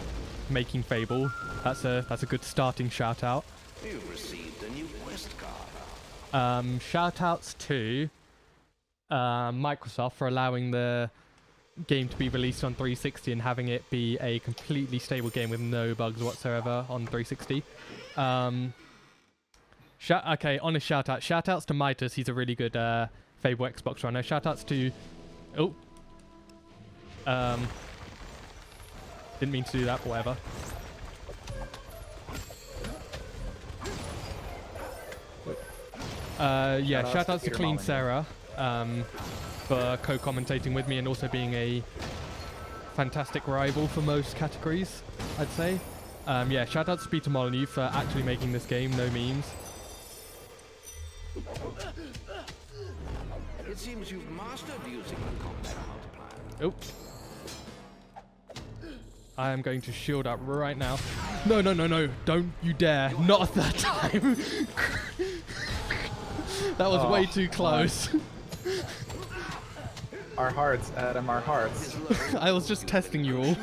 making Fable. That's a good starting shout-out. You've received a new quest card. Shout-outs to Microsoft for allowing the game to be released on 360 and having it be a completely stable game with no bugs whatsoever on 360. Okay, honest shout-out. Shout-outs to Midas. He's a really good Fable Xbox runner. Shout-outs to... Oh. Didn't mean to do that, but whatever. Yeah, shout-outs to Clean Sarah for co-commentating with me and also being a fantastic rival for most categories, I'd say. Yeah, shout-outs to Peter Molyneux for actually making this game, no memes. It seems you've mastered using the combat plan. Oh. I am going to shield up right now. No, no, no, no. Don't you dare. Not a third time. That was way too close. Our hearts, Adam, our hearts. I was just testing you all.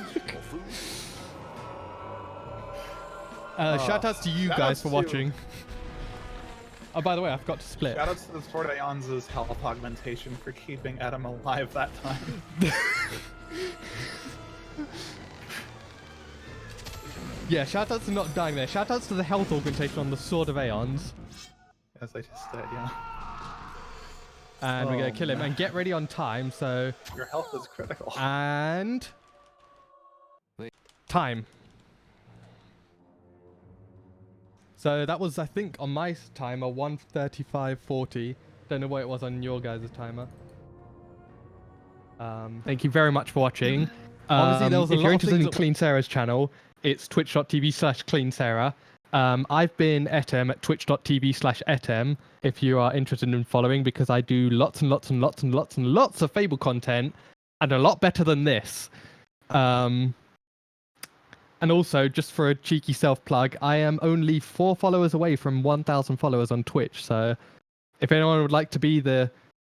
Shoutouts to you guys for watching. Oh, by the way, I forgot to split. Shoutouts to the Sword Aeons' health augmentation for keeping Adam alive that time. Yeah, shoutouts to not dying there. Shoutouts to the health augmentation on the Sword of Aeons. As I just said, yeah. And we're going to kill him. And get ready on time, so... Your health is critical. And... time. So that was, I think, on my timer, 1:35:40. Don't know what it was on your guys' timer. Thank you very much for watching. Obviously, there was if you're interested in Clean Sarah's channel, it's twitch.tv/CleanSarah. I've been Etem at twitch.tv/Etem if you are interested in following, because I do lots and lots and lots and lots and lots of Fable content, and a lot better than this. And also, just for a cheeky self-plug, I am only 4 followers away from 1,000 followers on Twitch. So, if anyone would like to be the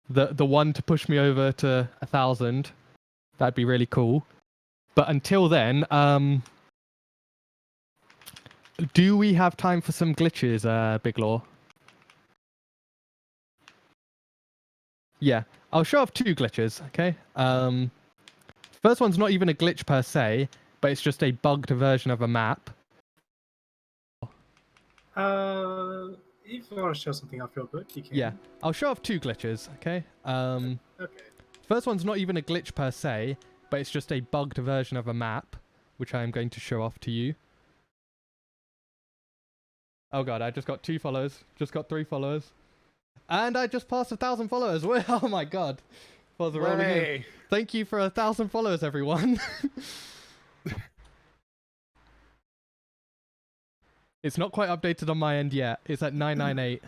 one to push me over to 1,000, that'd be really cool. But until then, do we have time for some glitches, Big Law? Yeah, I'll show off 2 glitches. Okay. First one's not even a glitch per se, but it's just a bugged version of a map. If you want to show something off real quick, you can. Yeah, I'll show off 2 glitches, okay? Okay. First one's not even a glitch per se, but it's just a bugged version of a map, which I am going to show off to you. Oh god, I just got 2 followers, just got 3 followers. And I just passed 1,000 followers. Oh my god. Thank you for 1,000 followers, everyone. It's not quite updated on my end yet. It's at 998.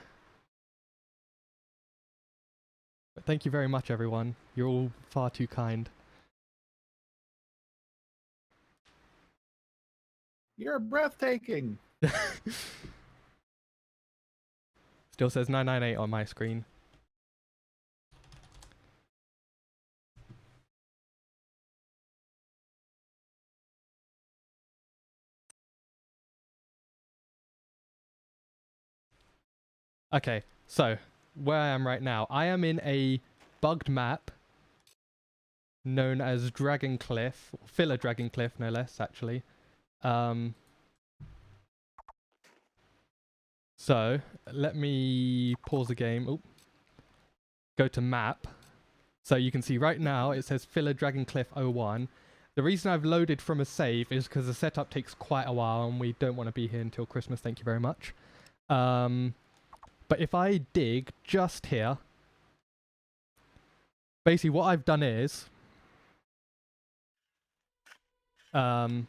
But thank you very much, everyone. You're all far too kind. You're breathtaking. Still says 998 on my screen. Okay, so where I am right now, I am in a bugged map known as Dragon Cliff, Filler Dragon Cliff, no less, actually. So let me pause the game. Oop. Go to map. So you can see right now it says Filler Dragon Cliff 01, The reason I've loaded from a save is because the setup takes quite a while and we don't want to be here until Christmas, thank you very much. But if I dig just here, basically what I've done is, I'm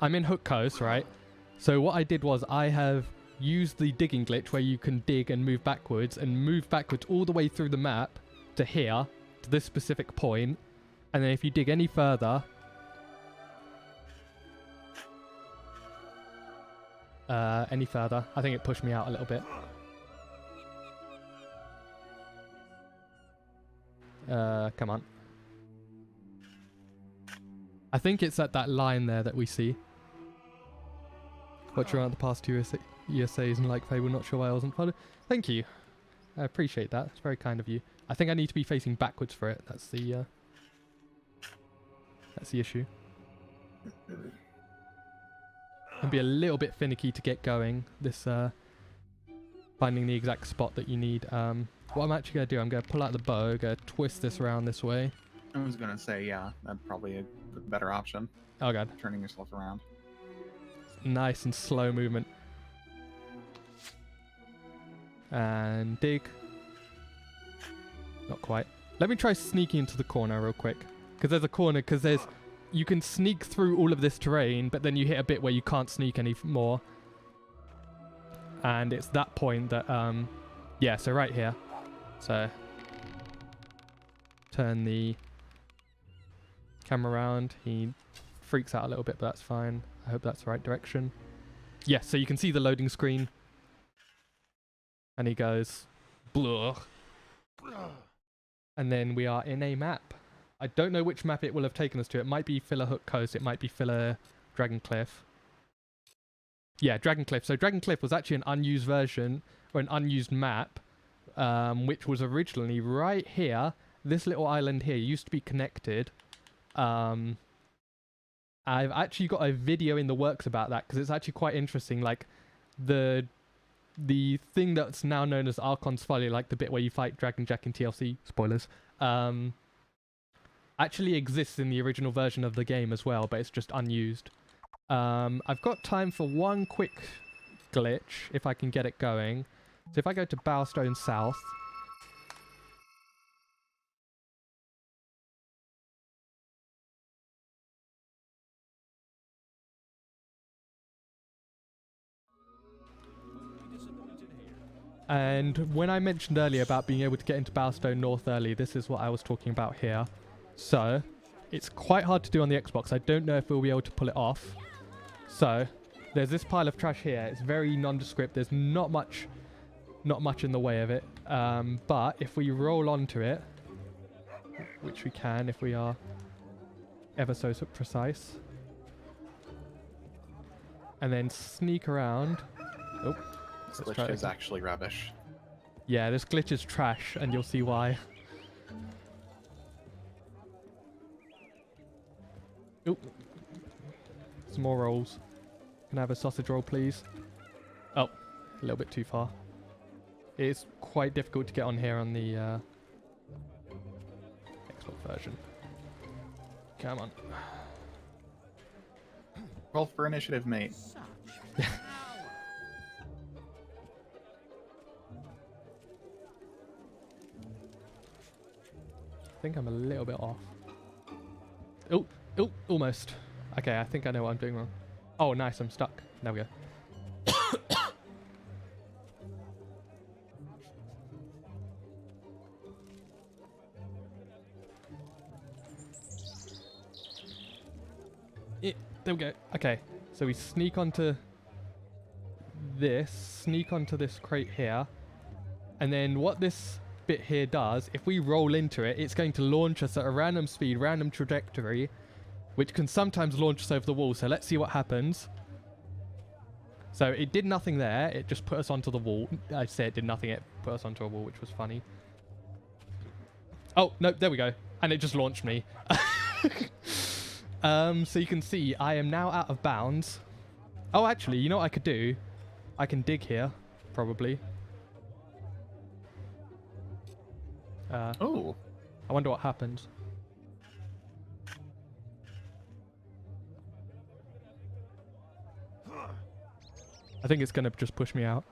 in Hook Coast, right? So what I did was I have used the digging glitch where you can dig and move backwards all the way through the map to here, to this specific point. And then if you dig any further, I think it pushed me out a little bit. Come on. I think it's at that line there that we see. Watching around the past two USAs and like Fable, not sure why I wasn't followed. Thank you. I appreciate that. It's very kind of you. I think I need to be facing backwards for it. That's the issue. Can be a little bit finicky to get going. This finding the exact spot that you need. What I'm actually gonna do, I'm gonna pull out the bow, gonna twist this around this way. I was gonna say, yeah, that's probably a better option. Oh god. Turning yourself around. Nice and slow movement. And dig. Not quite. Let me try sneaking into the corner real quick. Because there's a corner, you can sneak through all of this terrain, but then you hit a bit where you can't sneak any more. And it's that point that, yeah, so right here. So, turn the camera around. He freaks out a little bit, but that's fine. I hope that's the right direction. Yeah, so you can see the loading screen. And he goes, blur. And then we are in a map. I don't know which map it will have taken us to. It might be Filler Hook Coast. It might be Filler Dragon Cliff. Yeah, Dragon Cliff. So Dragon Cliff was actually an unused version, or an unused map, which was originally right here. This little island here used to be connected. I've actually got a video in the works about that, because it's actually quite interesting. Like, the thing that's now known as Archon's Folly, like the bit where you fight Dragon Jack in TLC, spoilers, actually exists in the original version of the game as well, but it's just unused. I've got time for one quick glitch, if I can get it going. So if I go to Bowerstone South... And when I mentioned earlier about being able to get into Bowerstone North early, this is what I was talking about here. So, it's quite hard to do on the Xbox. I don't know if we'll be able to pull it off. So, there's this pile of trash here. It's very nondescript. There's not much in the way of it. But if we roll onto it, which we can if we are ever so precise, and then sneak around. Oh. This glitch is actually rubbish. Yeah, this glitch is trash, and you'll see why. Oop. Some more rolls. Can I have a sausage roll, please? Oh, a little bit too far. It is quite difficult to get on here on the Xbox version. Come on. Roll for initiative, mate. I think I'm a little bit off. Oh, almost. Okay, I think I know what I'm doing wrong. Oh, nice, I'm stuck. There we go. There we go. Okay, so we sneak onto this crate here, and then what this bit here does, if we roll into it, it's going to launch us at a random speed, random trajectory, which can sometimes launch us over the wall. So let's see what happens. So it did nothing there, it just put us onto the wall. I say it did nothing, it put us onto a wall, which was funny. Oh, no, there we go. And it just launched me. So you can see I am now out of bounds. Oh, actually, you know what I could do? I can dig here, probably. Oh. I wonder what happens. I think it's going to just push me out.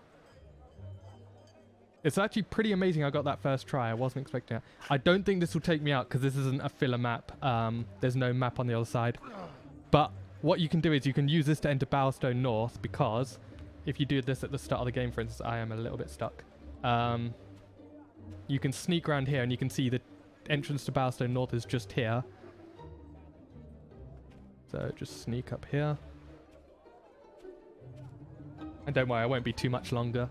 It's actually pretty amazing I got that first try. I wasn't expecting it. I don't think this will take me out because this isn't a filler map. There's no map on the other side. But what you can do is you can use this to enter Bowerstone North, because if you do this at the start of the game, for instance, I am a little bit stuck. You can sneak around here and you can see the entrance to Bowerstone North is just here. So just sneak up here. And don't worry, I won't be too much longer.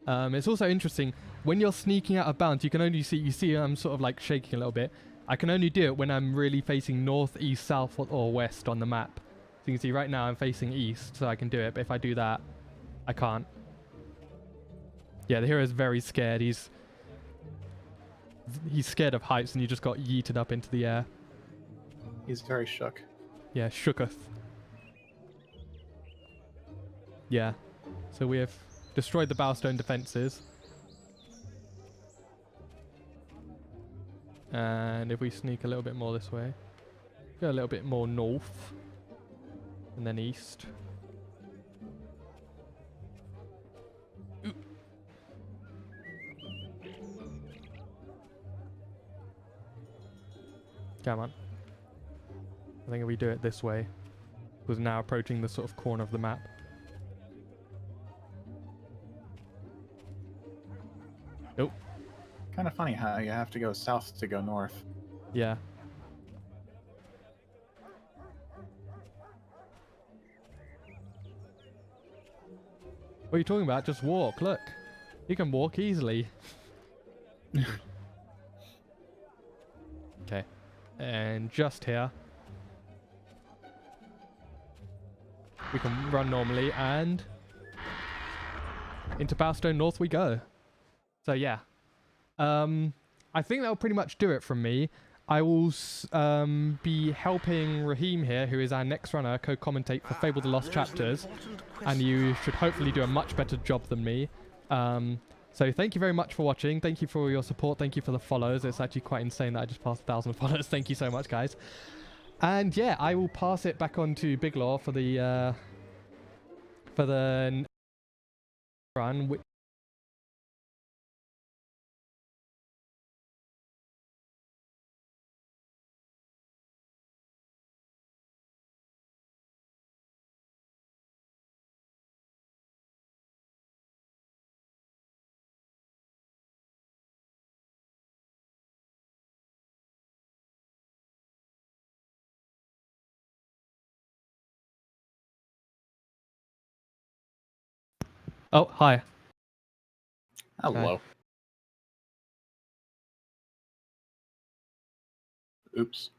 It's also interesting, when you're sneaking out of bounds, you can only see I'm sort of like shaking a little bit. I can only do it when I'm really facing north, east, south, or west on the map. So you can see right now I'm facing east, so I can do it, but if I do that, I can't. Yeah, the hero is very scared. He's scared of heights, and you just got yeeted up into the air. He's very shook. Yeah, shooketh. Yeah. So we have destroyed the Bowerstone defenses. And if we sneak a little bit more this way, go a little bit more north, and then east. Ooh. Come on. I think if we do it this way, we're now approaching the sort of corner of the map. Nope. Kind of funny how you have to go south to go north. Yeah. What are you talking about? Just walk, look. You can walk easily. Okay. And just here, we can run normally, and into Bowerstone North we go. So yeah. I think that'll pretty much do it from me. I will be helping Raheem here, who is our next runner, co-commentate for Fable the Lost Chapters, and you should hopefully do a much better job than me. So thank you very much for watching. Thank you for your support. Thank you for the follows. It's actually quite insane that I just passed 1,000 followers. Thank you so much, guys. And yeah, I will pass it back on to Big Law for the run. Oh, hi. Hello. Oops.